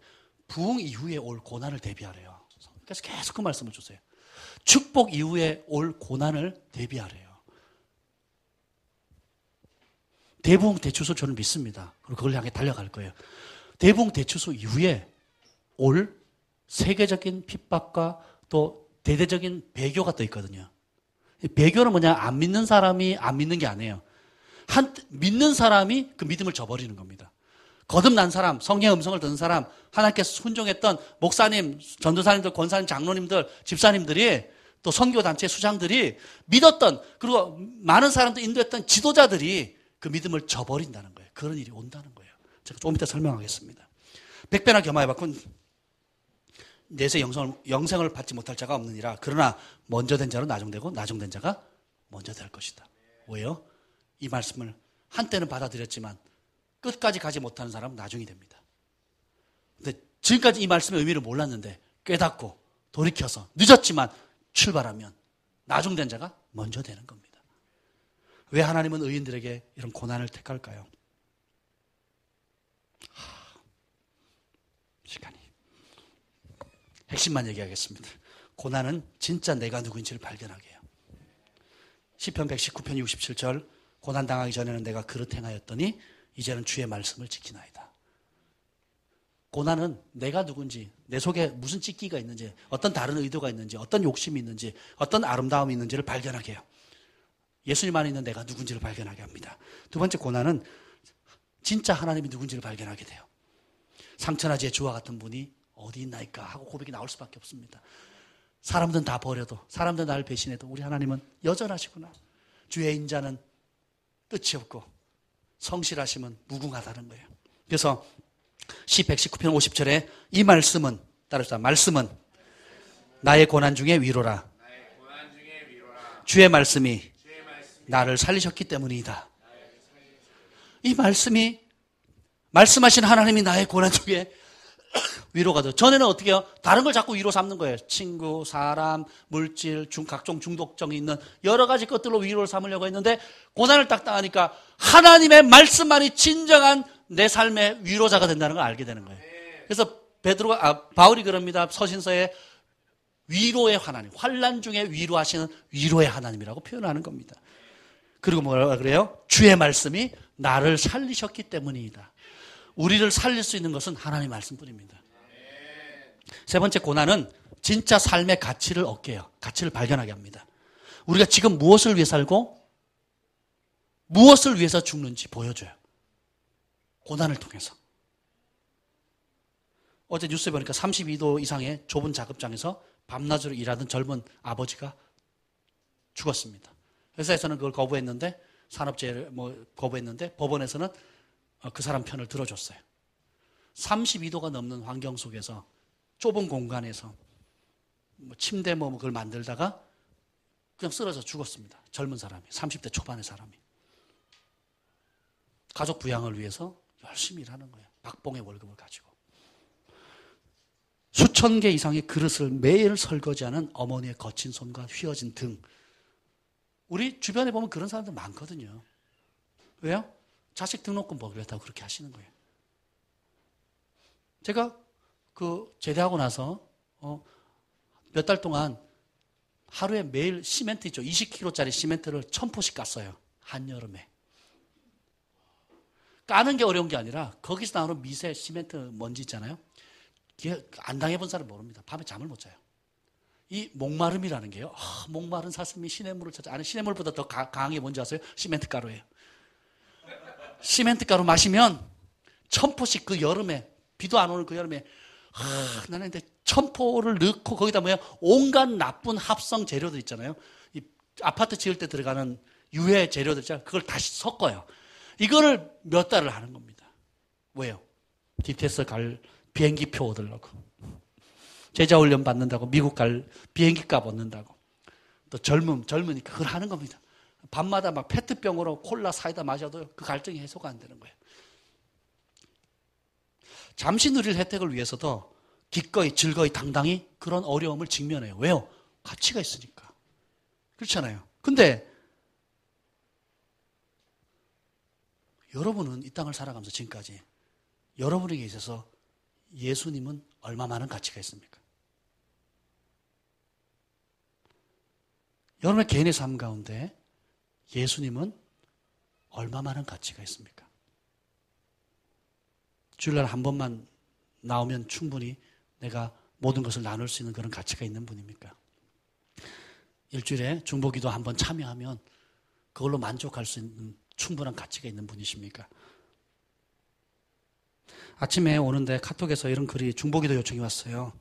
부흥 이후에 올 고난을 대비하래요. 그래서 계속 그 말씀을 주세요. 축복 이후에 올 고난을 대비하래요. 대부흥 대추소 저는 믿습니다. 그리고 그걸 향해 달려갈 거예요. 대부흥 대추소 이후에 올 세계적인 핍박과 또 대대적인 배교가 또 있거든요. 배교는 뭐냐? 안 믿는 사람이 안 믿는 게 아니에요. 믿는 사람이 그 믿음을 저버리는 겁니다. 거듭난 사람, 성령의 음성을 듣는 사람, 하나님께서 순종했던 목사님, 전도사님들, 권사님, 장로님들, 집사님들이 또 선교단체 수장들이 믿었던 그리고 많은 사람들 인도했던 지도자들이 그 믿음을 저버린다는 거예요. 그런 일이 온다는 거예요. 제가 조금 이따 설명하겠습니다. 100배나 겸하여 받고 내세 영생을 받지 못할 자가 없느니라. 그러나 먼저 된 자는 나중되고 나중된 자가 먼저 될 것이다. 왜요? 이 말씀을 한때는 받아들였지만 끝까지 가지 못하는 사람은 나중이 됩니다. 근데 지금까지 이 말씀의 의미를 몰랐는데 깨닫고 돌이켜서 늦었지만 출발하면 나중된 자가 먼저 되는 겁니다. 왜 하나님은 의인들에게 이런 고난을 택할까요? 시간이. 핵심만 얘기하겠습니다. 고난은 진짜 내가 누구인지를 발견하게 해요. 시편 119편 67절 고난당하기 전에는 내가 그릇 행하였더니 이제는 주의 말씀을 지키나이다. 고난은 내가 누군지, 내 속에 무슨 찢기가 있는지, 어떤 다른 의도가 있는지, 어떤 욕심이 있는지, 어떤 아름다움이 있는지를 발견하게 해요. 예수님 안에 있는 내가 누군지를 발견하게 합니다. 두 번째 고난은 진짜 하나님이 누군지를 발견하게 돼요. 상천하지의 주와 같은 분이 어디 있나이까 하고 고백이 나올 수밖에 없습니다. 사람들은 다 버려도, 사람들은 나를 배신해도 우리 하나님은 여전하시구나. 주의 인자는 끝이 없고 성실하심은 무궁하다는 거예요. 그래서 시 119편 50절에 이 말씀은 따라서 말씀은 나의 고난 중에 위로라. 주의 말씀이 나를 살리셨기 때문이다. 이 말씀이 말씀하신 하나님이 나의 고난 중에 위로가 돼. 전에는 어떻게 해요? 다른 걸 자꾸 위로 삼는 거예요. 친구, 사람, 물질, 각종 중독성이 있는 여러 가지 것들로 위로를 삼으려고 했는데 고난을 딱 당하니까 하나님의 말씀만이 진정한 내 삶의 위로자가 된다는 걸 알게 되는 거예요. 그래서 바울이 그럽니다. 서신서에 위로의 하나님, 환난 중에 위로하시는 위로의 하나님이라고 표현하는 겁니다. 그리고 뭐라 그래요? 주의 말씀이 나를 살리셨기 때문이다. 우리를 살릴 수 있는 것은 하나님의 말씀뿐입니다. 세 번째 고난은 진짜 삶의 가치를 얻게 해요. 가치를 발견하게 합니다. 우리가 지금 무엇을 위해 살고 무엇을 위해서 죽는지 보여줘요. 고난을 통해서. 어제 뉴스에 보니까 32도 이상의 좁은 작업장에서 밤낮으로 일하던 젊은 아버지가 죽었습니다. 회사에서는 그걸 거부했는데 산업재해를 거부했는데 법원에서는 그 사람 편을 들어줬어요. 32도가 넘는 환경 속에서 좁은 공간에서 침대 그걸 만들다가 그냥 쓰러져 죽었습니다. 젊은 사람이, 30대 초반의 사람이. 가족 부양을 위해서 열심히 일하는 거예요. 박봉의 월급을 가지고. 수천 개 이상의 그릇을 매일 설거지하는 어머니의 거친 손과 휘어진 등. 우리 주변에 보면 그런 사람들 많거든요. 왜요? 자식 등록금 먹으려고 그렇게 하시는 거예요. 제가 제대하고 나서 몇 달 동안 하루에 매일 시멘트 있죠. 20kg짜리 시멘트를 1000포씩 깠어요. 한여름에. 까는 게 어려운 게 아니라 거기서 나오는 미세 시멘트 먼지 있잖아요. 안 당해본 사람 모릅니다. 밤에 잠을 못 자요. 이 목마름이라는 게요. 목마른 사슴이 시냇물을 찾아. 아니, 시냇물보다 더 강한 게 뭔지 아세요? 시멘트 가루예요. 시멘트 가루 마시면 1000포씩 그 여름에, 비도 안 오는 그 여름에, 나는 근데 1000포를 넣고 거기다 온갖 나쁜 합성 재료들 있잖아요. 이 아파트 지을 때 들어가는 유해 재료들 있잖아요. 그걸 다시 섞어요. 이거를 몇 달을 하는 겁니다. 왜요? DTS 갈 비행기표 얻으려고. 제자훈련 받는다고, 미국 갈 비행기 값 얻는다고. 또 젊으니까 그걸 하는 겁니다. 밤마다 막 페트병으로 콜라 사이다 마셔도 그 갈증이 해소가 안 되는 거예요. 잠시 누릴 혜택을 위해서도 기꺼이 즐거이 당당히 그런 어려움을 직면해요. 왜요? 가치가 있으니까. 그렇잖아요. 근데 여러분은 이 땅을 살아가면서 지금까지 여러분에게 있어서 예수님은 얼마만한 가치가 있습니까? 여러분의 개인의 삶 가운데 예수님은 얼마만한 가치가 있습니까? 주일날 한 번만 나오면 충분히 내가 모든 것을 나눌 수 있는 그런 가치가 있는 분입니까? 일주일에 중보기도 한 번 참여하면 그걸로 만족할 수 있는 충분한 가치가 있는 분이십니까? 아침에 오는데 카톡에서 이런 글이 중보기도 요청이 왔어요.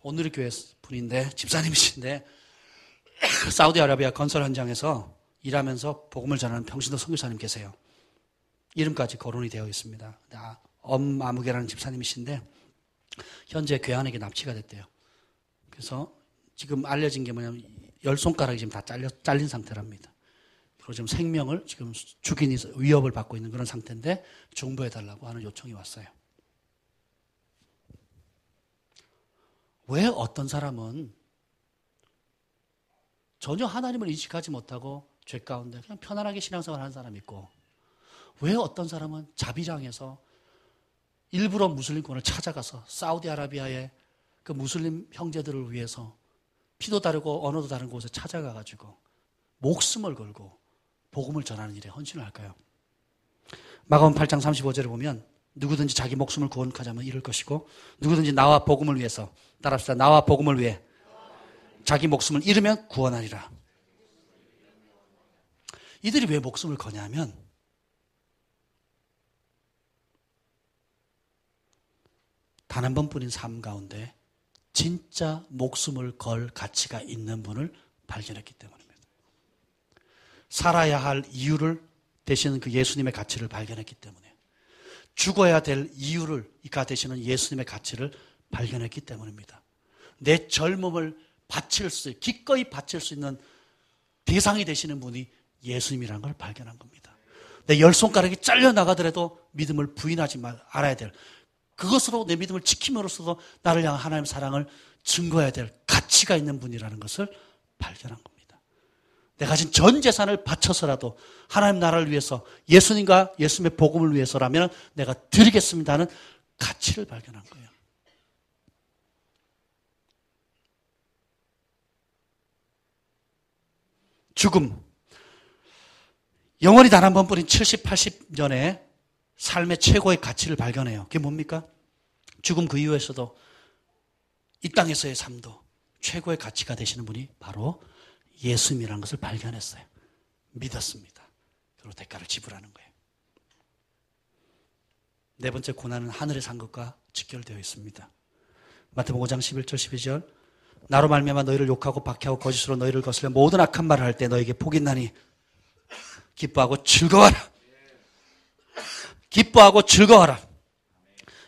오늘의 교회 분인데 집사님이신데 사우디아라비아 건설 현장에서 일하면서 복음을 전하는 평신도 선교사님 계세요. 이름까지 거론이 되어 있습니다. 엄아무개라는 집사님이신데 현재 괴한에게 납치가 됐대요. 그래서 지금 알려진 게 뭐냐면 10손가락이 지금 다 잘린 상태랍니다. 그리고 지금 생명을 지금 죽이니 위협을 받고 있는 그런 상태인데 중보해달라고 하는 요청이 왔어요. 왜 어떤 사람은 전혀 하나님을 인식하지 못하고 죄 가운데 그냥 편안하게 신앙생활 하는 사람이 있고, 왜 어떤 사람은 자비장에서 일부러 무슬림권을 찾아가서 사우디아라비아의 그 무슬림 형제들을 위해서 피도 다르고 언어도 다른 곳에 찾아가가지고 목숨을 걸고 복음을 전하는 일에 헌신을 할까요? 마가복음 8장 35절에 보면 누구든지 자기 목숨을 구원하자면 이룰 것이고 누구든지 나와 복음을 위해서, 따라합시다, 나와 복음을 위해 자기 목숨을 잃으면 구원하리라. 이들이 왜 목숨을 거냐면 단 한 번뿐인 삶 가운데 진짜 목숨을 걸 가치가 있는 분을 발견했기 때문입니다. 살아야 할 이유를 되시는 그 예수님의 가치를 발견했기 때문에, 죽어야 될 이유를 되시는 예수님의 가치를 발견했기 때문입니다. 내 젊음을 기꺼이 바칠 수 있는 대상이 되시는 분이 예수님이라는 걸 발견한 겁니다. 내 10손가락이 잘려나가더라도 믿음을 부인하지 알아야 될, 그것으로 내 믿음을 지킴으로써도 나를 향한 하나님의 사랑을 증거해야 될 가치가 있는 분이라는 것을 발견한 겁니다. 내가 가진 전 재산을 바쳐서라도 하나님 나라를 위해서, 예수님과 예수님의 복음을 위해서라면 내가 드리겠습니다 하는 가치를 발견한 거예요. 죽음. 영원히 단 한 번뿐인 70, 80년의 삶의 최고의 가치를 발견해요. 그게 뭡니까? 죽음 그 이후에서도 이 땅에서의 삶도 최고의 가치가 되시는 분이 바로 예수님이라는 것을 발견했어요. 믿었습니다. 그리고 대가를 지불하는 거예요. 네 번째 고난은 하늘에 산 것과 직결되어 있습니다. 마태복음 5장 11절 12절 나로 말미암아 너희를 욕하고 박해하고 거짓으로 너희를 거슬려 모든 악한 말을 할 때 너에게 복이 있나니 기뻐하고 즐거워하라. 기뻐하고 즐거워하라.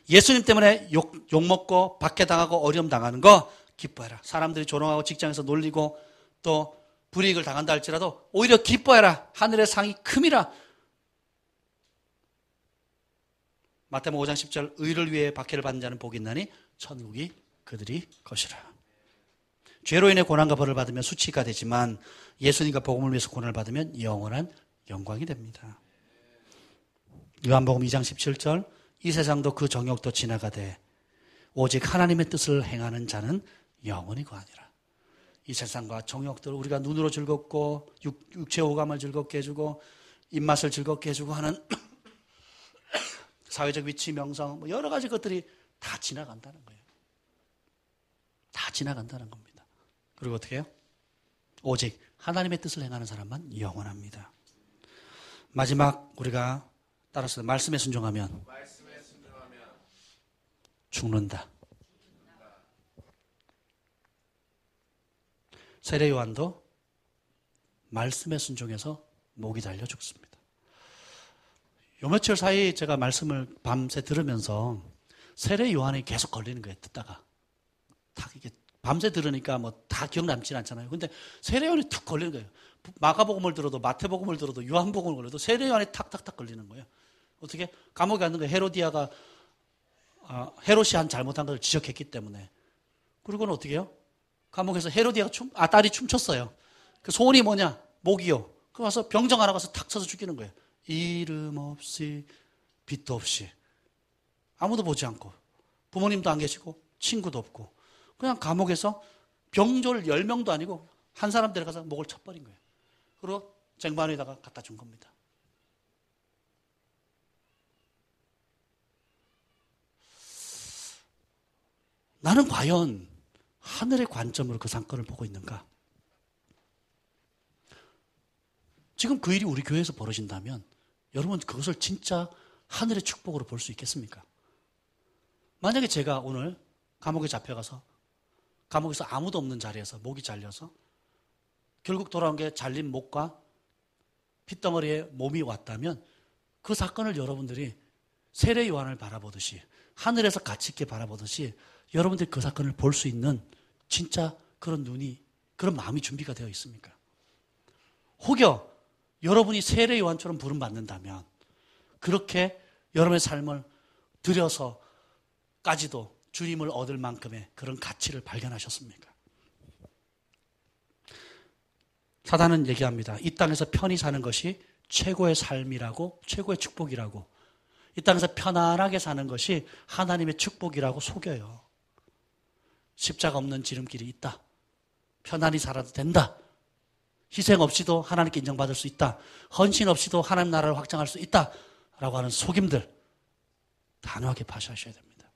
예수님 때문에 욕먹고 박해당하고 어려움 당하는 거 기뻐해라. 사람들이 조롱하고 직장에서 놀리고 또 불이익을 당한다 할지라도 오히려 기뻐해라. 하늘의 상이 큼이라. 마태복음 5장 10절 의를 위해 박해를 받는 자는 복이 있나니 천국이 그들이 것이라. 죄로 인해 고난과 벌을 받으면 수치가 되지만 예수님과 복음을 위해서 고난을 받으면 영원한 영광이 됩니다. 요한복음 2장 17절 이 세상도 그 정욕도 지나가되 오직 하나님의 뜻을 행하는 자는 영원히 거하니라. 이 세상과 정욕들, 우리가 눈으로 즐겁고 육체의 오감을 즐겁게 해주고 입맛을 즐겁게 해주고 하는 사회적 위치, 명성, 여러 가지 것들이 다 지나간다는 거예요. 다 지나간다는 겁니다. 그리고 어떻게 해요? 오직 하나님의 뜻을 행하는 사람만 영원합니다. 마지막 우리가 따라서 말씀에 순종하면 죽는다. 세례 요한도 말씀에 순종해서 목이 달려 죽습니다. 요 며칠 사이 제가 말씀을 밤새 들으면서 세례 요한이 계속 걸리는 거예요. 듣다가 탁 이게 밤새 들으니까 뭐 다 기억 남진 않잖아요. 근데 세례 요한이 툭 걸리는 거예요. 마가복음을 들어도 마태복음을 들어도 요한복음을 걸려도 세례 요한이 탁탁탁 걸리는 거예요. 어떻게? 감옥에 갔는 거예요. 헤로디아가 헤롯이 한 잘못한 것을 지적했기 때문에. 그리고는 어떻게 해요? 감옥에서 헤로디아가 딸이 춤췄어요. 그 소원이 뭐냐? 목이요. 그 가서 병정 하나 가서 탁 쳐서 죽이는 거예요. 이름 없이 빛도 없이 아무도 보지 않고 부모님도 안 계시고 친구도 없고 그냥 감옥에서 병졸 10명도 아니고 한 사람 데려가서 목을 쳐버린 거예요. 그리고 쟁반에다가 갖다 준 겁니다. 나는 과연 하늘의 관점으로 그 사건을 보고 있는가? 지금 그 일이 우리 교회에서 벌어진다면 여러분 그것을 진짜 하늘의 축복으로 볼 수 있겠습니까? 만약에 제가 오늘 감옥에 잡혀가서 감옥에서 아무도 없는 자리에서 목이 잘려서 결국 돌아온 게 잘린 목과 핏덩어리에 몸이 왔다면 그 사건을 여러분들이 세례 요한을 바라보듯이 하늘에서 가치 있게 바라보듯이 여러분들이 그 사건을 볼 수 있는 진짜 그런 눈이 그런 마음이 준비가 되어 있습니까? 혹여 여러분이 세례 요한처럼 부름받는다면 그렇게 여러분의 삶을 들여서까지도 주님을 얻을 만큼의 그런 가치를 발견하셨습니까? 사단은 얘기합니다. 이 땅에서 편히 사는 것이 최고의 삶이라고, 최고의 축복이라고, 이 땅에서 편안하게 사는 것이 하나님의 축복이라고 속여요. 십자가 없는 지름길이 있다. 편안히 살아도 된다. 희생 없이도 하나님께 인정받을 수 있다. 헌신 없이도 하나님 나라를 확장할 수 있다. 라고 하는 속임들 단호하게 파시하셔야 됩니다.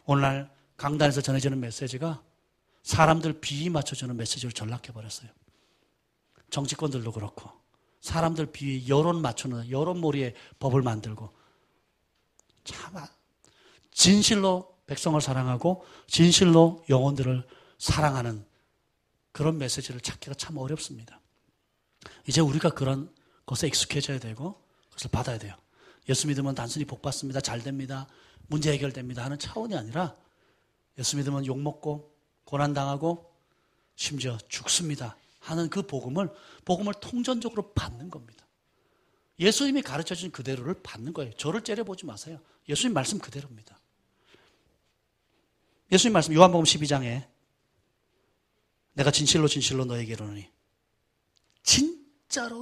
오늘날 강단에서 전해지는 메시지가 사람들 비위 맞춰주는 메시지로 전락해버렸어요. 정치권들도 그렇고 사람들 비위 여론 맞추는 여론몰이의 법을 만들고 참 진실로 백성을 사랑하고 진실로 영혼들을 사랑하는 그런 메시지를 찾기가 참 어렵습니다. 이제 우리가 그런 것에 익숙해져야 되고 그것을 받아야 돼요. 예수 믿으면 단순히 복 받습니다. 잘 됩니다. 문제 해결됩니다 하는 차원이 아니라 예수 믿으면 욕먹고 고난당하고 심지어 죽습니다 하는 그 복음을 통전적으로 받는 겁니다. 예수님이 가르쳐주신 그대로를 받는 거예요. 저를 째려보지 마세요. 예수님 말씀 그대로입니다. 예수님 말씀 요한복음 12장에 내가 진실로 진실로 너에게 이르노니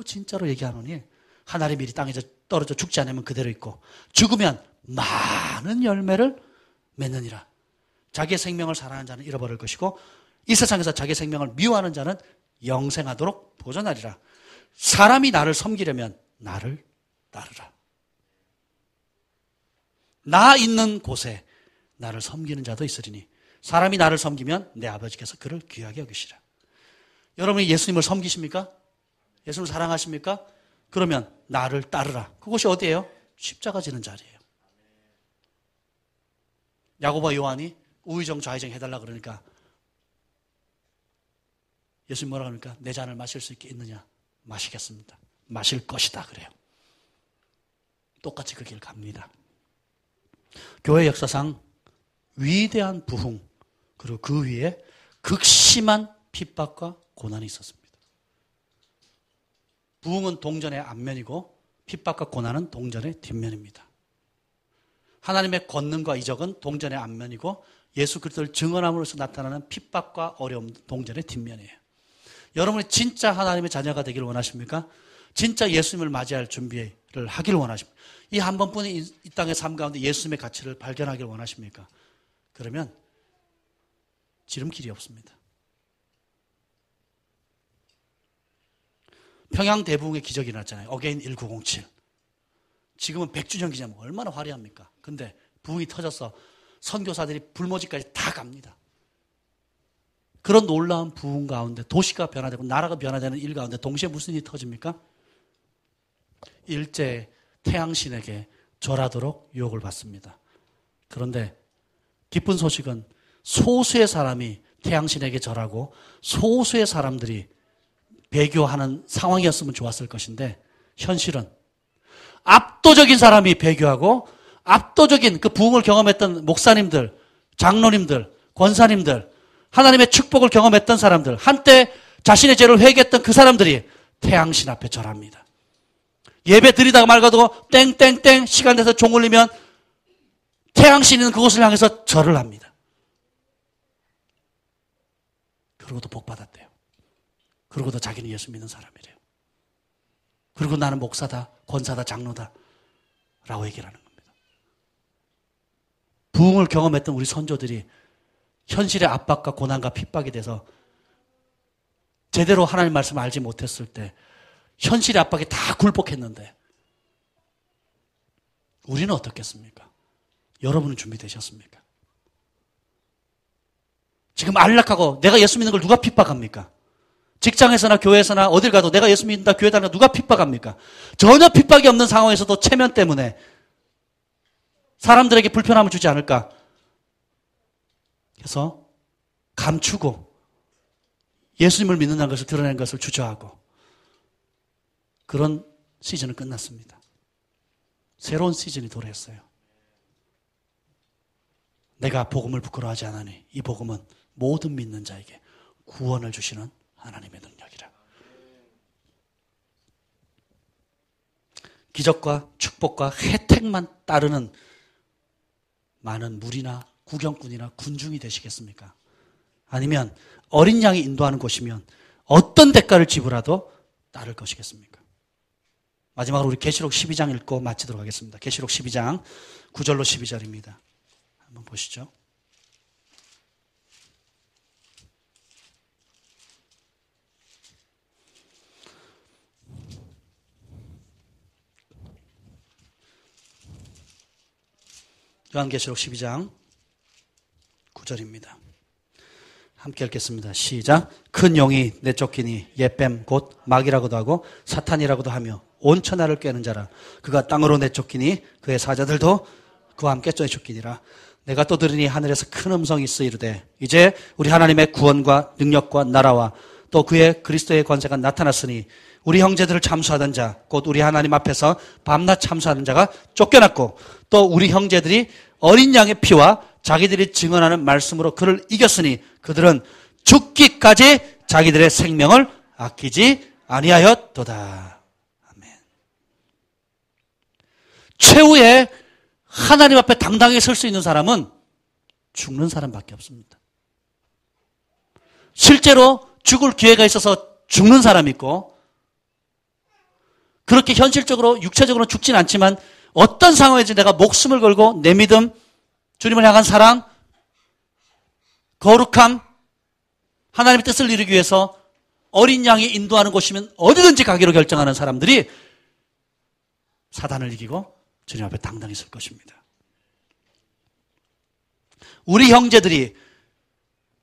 진짜로 얘기하노니 하나의 밀이 땅에 떨어져 죽지 않으면 그대로 있고 죽으면 많은 열매를 맺느니라. 자기의 생명을 사랑하는 자는 잃어버릴 것이고 이 세상에서 자기의 생명을 미워하는 자는 영생하도록 보존하리라. 사람이 나를 섬기려면 나를 따르라. 나 있는 곳에 나를 섬기는 자도 있으리니 사람이 나를 섬기면 내 아버지께서 그를 귀하게 여기시라. 여러분이 예수님을 섬기십니까? 예수님을 사랑하십니까? 그러면 나를 따르라. 그것이 어디예요? 십자가 지는 자리예요. 야고보와 요한이 우의정 좌의정 해달라 그러니까 예수님 뭐라 그럽니까? 내 잔을 마실 수 있게 있느냐? 마시겠습니다. 마실 것이다 그래요. 똑같이 그 길 갑니다. 교회 역사상 위대한 부흥 그리고 그 위에 극심한 핍박과 고난이 있었습니다. 부흥은 동전의 앞면이고 핍박과 고난은 동전의 뒷면입니다. 하나님의 권능과 이적은 동전의 앞면이고 예수 그리스도를 증언함으로써 나타나는 핍박과 어려움 동전의 뒷면이에요. 여러분이 진짜 하나님의 자녀가 되기를 원하십니까? 진짜 예수님을 맞이할 준비를 하기를 원하십니까? 이 한 번뿐인 이 땅의 삶 가운데 예수님의 가치를 발견하기를 원하십니까? 그러면 지름길이 없습니다. 평양 대부흥의 기적이 났잖아요. 어게인 1907. 지금은 100주년 기념 얼마나 화려합니까? 근데 부흥이 터져서 선교사들이 불모지까지 다 갑니다. 그런 놀라운 부흥 가운데 도시가 변화되고 나라가 변화되는 일 가운데 동시에 무슨 일이 터집니까? 일제 태양신에게 절하도록 유혹을 받습니다. 그런데 기쁜 소식은 소수의 사람이 태양신에게 절하고 소수의 사람들이 배교하는 상황이었으면 좋았을 것인데 현실은 압도적인 사람이 배교하고 압도적인 그 부흥을 경험했던 목사님들, 장로님들, 권사님들, 하나님의 축복을 경험했던 사람들, 한때 자신의 죄를 회개했던 그 사람들이 태양신 앞에 절합니다. 예배 드리다가 말고도 땡땡땡 시간 돼서 종 울리면 태양신은 그곳을 향해서 절을 합니다. 그러고도 복 받았대요. 그러고도 자기는 예수 믿는 사람이래요. 그리고 나는 목사다, 권사다, 장로다 라고 얘기를 하는 겁니다. 부흥을 경험했던 우리 선조들이 현실의 압박과 고난과 핍박이 돼서 제대로 하나님 말씀을 알지 못했을 때 현실의 압박에 다 굴복했는데 우리는 어떻겠습니까? 여러분은 준비되셨습니까? 지금 안락하고 내가 예수 믿는 걸 누가 핍박합니까? 직장에서나 교회에서나 어딜 가도 내가 예수 믿는다 교회 다니는 누가 핍박합니까? 전혀 핍박이 없는 상황에서도 체면 때문에 사람들에게 불편함을 주지 않을까? 그래서 감추고 예수님을 믿는다는 것을 드러내는 것을 주저하고 그런 시즌은 끝났습니다. 새로운 시즌이 도래했어요. 내가 복음을 부끄러워하지 않으니 이 복음은 모든 믿는 자에게 구원을 주시는 하나님의 능력이라. 기적과 축복과 혜택만 따르는 많은 무리나 구경꾼이나 군중이 되시겠습니까? 아니면 어린 양이 인도하는 곳이면 어떤 대가를 지불하도 따를 것이겠습니까? 마지막으로 우리 계시록 12장 읽고 마치도록 하겠습니다. 계시록 12장 9절로 12절입니다. 한번 보시죠. 요한계시록 12장 9절입니다. 함께 읽겠습니다. 시작. 큰 용이 내쫓기니 옛뱀 곧 마귀라고도 하고 사탄이라고도 하며 온 천하를 꿰는 자라. 그가 땅으로 내쫓기니 그의 사자들도 그와 함께 내쫓기니라. 내가 또 들으니 하늘에서 큰 음성이 있어 이르되 이제 우리 하나님의 구원과 능력과 나라와 또 그의 그리스도의 권세가 나타났으니 우리 형제들을 참수하던 자 곧 우리 하나님 앞에서 밤낮 참수하는 자가 쫓겨났고 또 우리 형제들이 어린 양의 피와 자기들이 증언하는 말씀으로 그를 이겼으니 그들은 죽기까지 자기들의 생명을 아끼지 아니하였도다. 아멘. 최후의 하나님 앞에 당당히 설 수 있는 사람은 죽는 사람밖에 없습니다. 실제로 죽을 기회가 있어서 죽는 사람이 있고 그렇게 현실적으로 육체적으로 죽진 않지만 어떤 상황에서 내가 목숨을 걸고 내 믿음, 주님을 향한 사랑, 거룩함, 하나님의 뜻을 이루기 위해서 어린 양이 인도하는 곳이면 어디든지 가기로 결정하는 사람들이 사단을 이기고 주님 앞에 당당히 설 것입니다. 우리 형제들이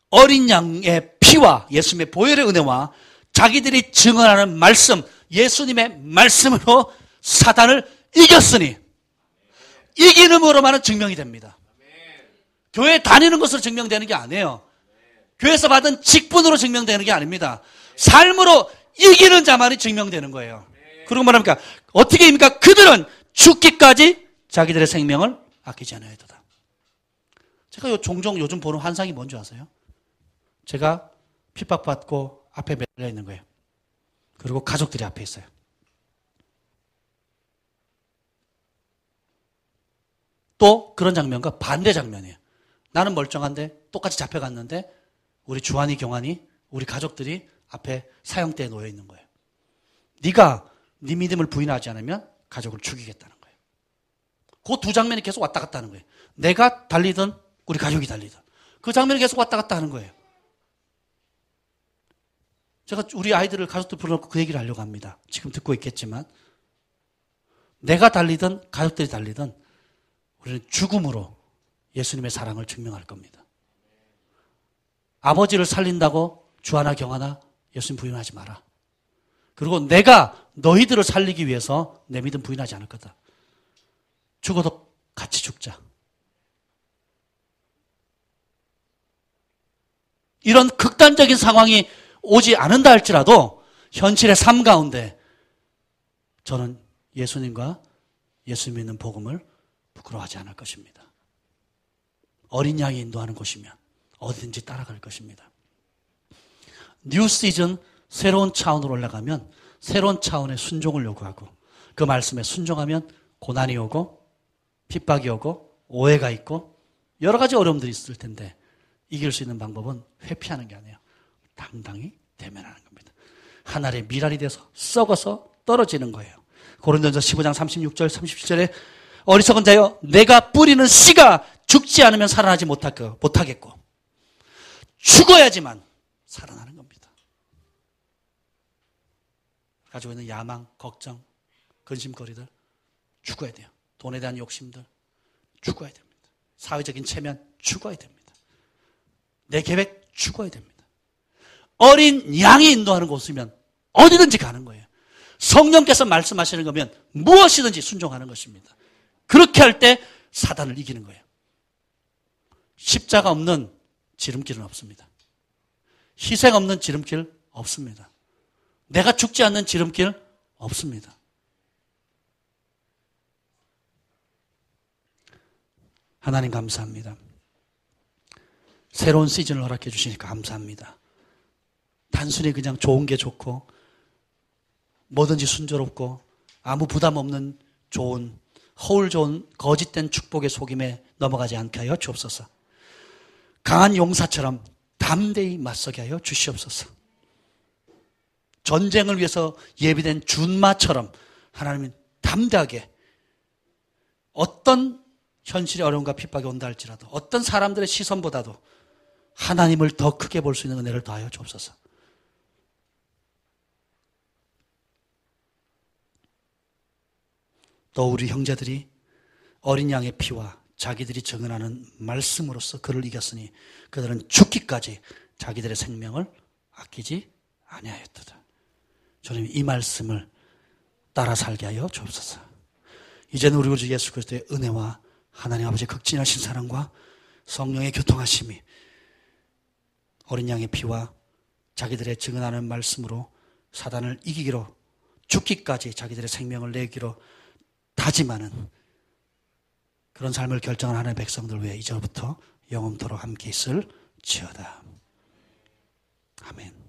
어린 양의 피와 예수님의 보혈의 은혜와 자기들이 증언하는 말씀, 예수님의 말씀으로 사단을 이겼으니 이기는으로만은 증명이 됩니다. 교회 다니는 것으로 증명되는 게 아니에요. 교회에서 받은 직분으로 증명되는 게 아닙니다. 삶으로 이기는 자만이 증명되는 거예요. 그리고 말합니까? 어떻게 입니까? 그들은 죽기까지 자기들의 생명을 아끼지 않아야도다. 제가 종종 요즘 보는 환상이 뭔지 아세요? 제가 핍박받고 앞에 매달려 있는 거예요. 그리고 가족들이 앞에 있어요. 또 그런 장면과 반대 장면이에요. 나는 멀쩡한데 똑같이 잡혀갔는데 우리 주한이 경환이 우리 가족들이 앞에 사형대에 놓여 있는 거예요. 네가 네 믿음을 부인하지 않으면 가족을 죽이겠다는 거예요. 그 두 장면이 계속 왔다 갔다 하는 거예요. 내가 달리든 우리 가족이 달리든 그 장면이 계속 왔다 갔다 하는 거예요. 제가 우리 아이들을 가족들 불러놓고 그 얘기를 하려고 합니다. 지금 듣고 있겠지만 내가 달리든 가족들이 달리든 우리는 죽음으로 예수님의 사랑을 증명할 겁니다. 아버지를 살린다고 주하나 경하나 예수님 부인하지 마라. 그리고 내가 너희들을 살리기 위해서 내 믿음 부인하지 않을 거다. 죽어도 같이 죽자. 이런 극단적인 상황이 오지 않는다 할지라도 현실의 삶 가운데 저는 예수님과 예수 믿는 복음을 부끄러워하지 않을 것입니다. 어린 양이 인도하는 곳이면 어디든지 따라갈 것입니다. 뉴 시즌 새로운 차원으로 올라가면 새로운 차원의 순종을 요구하고 그 말씀에 순종하면 고난이 오고 핍박이 오고 오해가 있고 여러 가지 어려움들이 있을 텐데 이길 수 있는 방법은 회피하는 게 아니에요. 당당히 대면하는 겁니다. 하늘의 미랄이 돼서 썩어서 떨어지는 거예요. 고린도전서 15장 36절 37절에 어리석은 자여 내가 뿌리는 씨가 죽지 않으면 살아나지 못하겠고 죽어야지만 살아나는 겁니다. 가지고 있는 야망, 걱정, 근심거리들 죽어야 돼요. 돈에 대한 욕심들 죽어야 됩니다. 사회적인 체면 죽어야 됩니다. 내 계획 죽어야 됩니다. 어린 양이 인도하는 곳이면 어디든지 가는 거예요. 성령께서 말씀하시는 거면 무엇이든지 순종하는 것입니다. 그렇게 할 때 사단을 이기는 거예요. 십자가 없는 지름길은 없습니다. 희생 없는 지름길 없습니다. 내가 죽지 않는 지름길 없습니다. 하나님 감사합니다. 새로운 시즌을 허락해 주시니까 감사합니다. 단순히 그냥 좋은 게 좋고 뭐든지 순조롭고 아무 부담 없는 좋은 허울 좋은 거짓된 축복의 속임에 넘어가지 않게 하여 주옵소서. 강한 용사처럼 담대히 맞서게 하여 주시옵소서. 전쟁을 위해서 예비된 준마처럼 하나님은 담대하게 어떤 현실의 어려움과 핍박이 온다 할지라도 어떤 사람들의 시선보다도 하나님을 더 크게 볼 수 있는 은혜를 더하여 주옵소서. 또 우리 형제들이 어린 양의 피와 자기들이 증언하는 말씀으로써 그를 이겼으니 그들은 죽기까지 자기들의 생명을 아끼지 아니하였도다. 주님 이 말씀을 따라 살게 하여 주옵소서. 이제는 우리 주 예수 그리스도의 은혜와 하나님 아버지의 극진하신 사랑과 성령의 교통하심이 어린 양의 피와 자기들의 증언하는 말씀으로 사단을 이기기로 죽기까지 자기들의 생명을 내기로 다짐하는 그런 삶을 결정한 하나님의 백성들 위해 이제부터 영원토록 함께 있을 지어다. 아멘.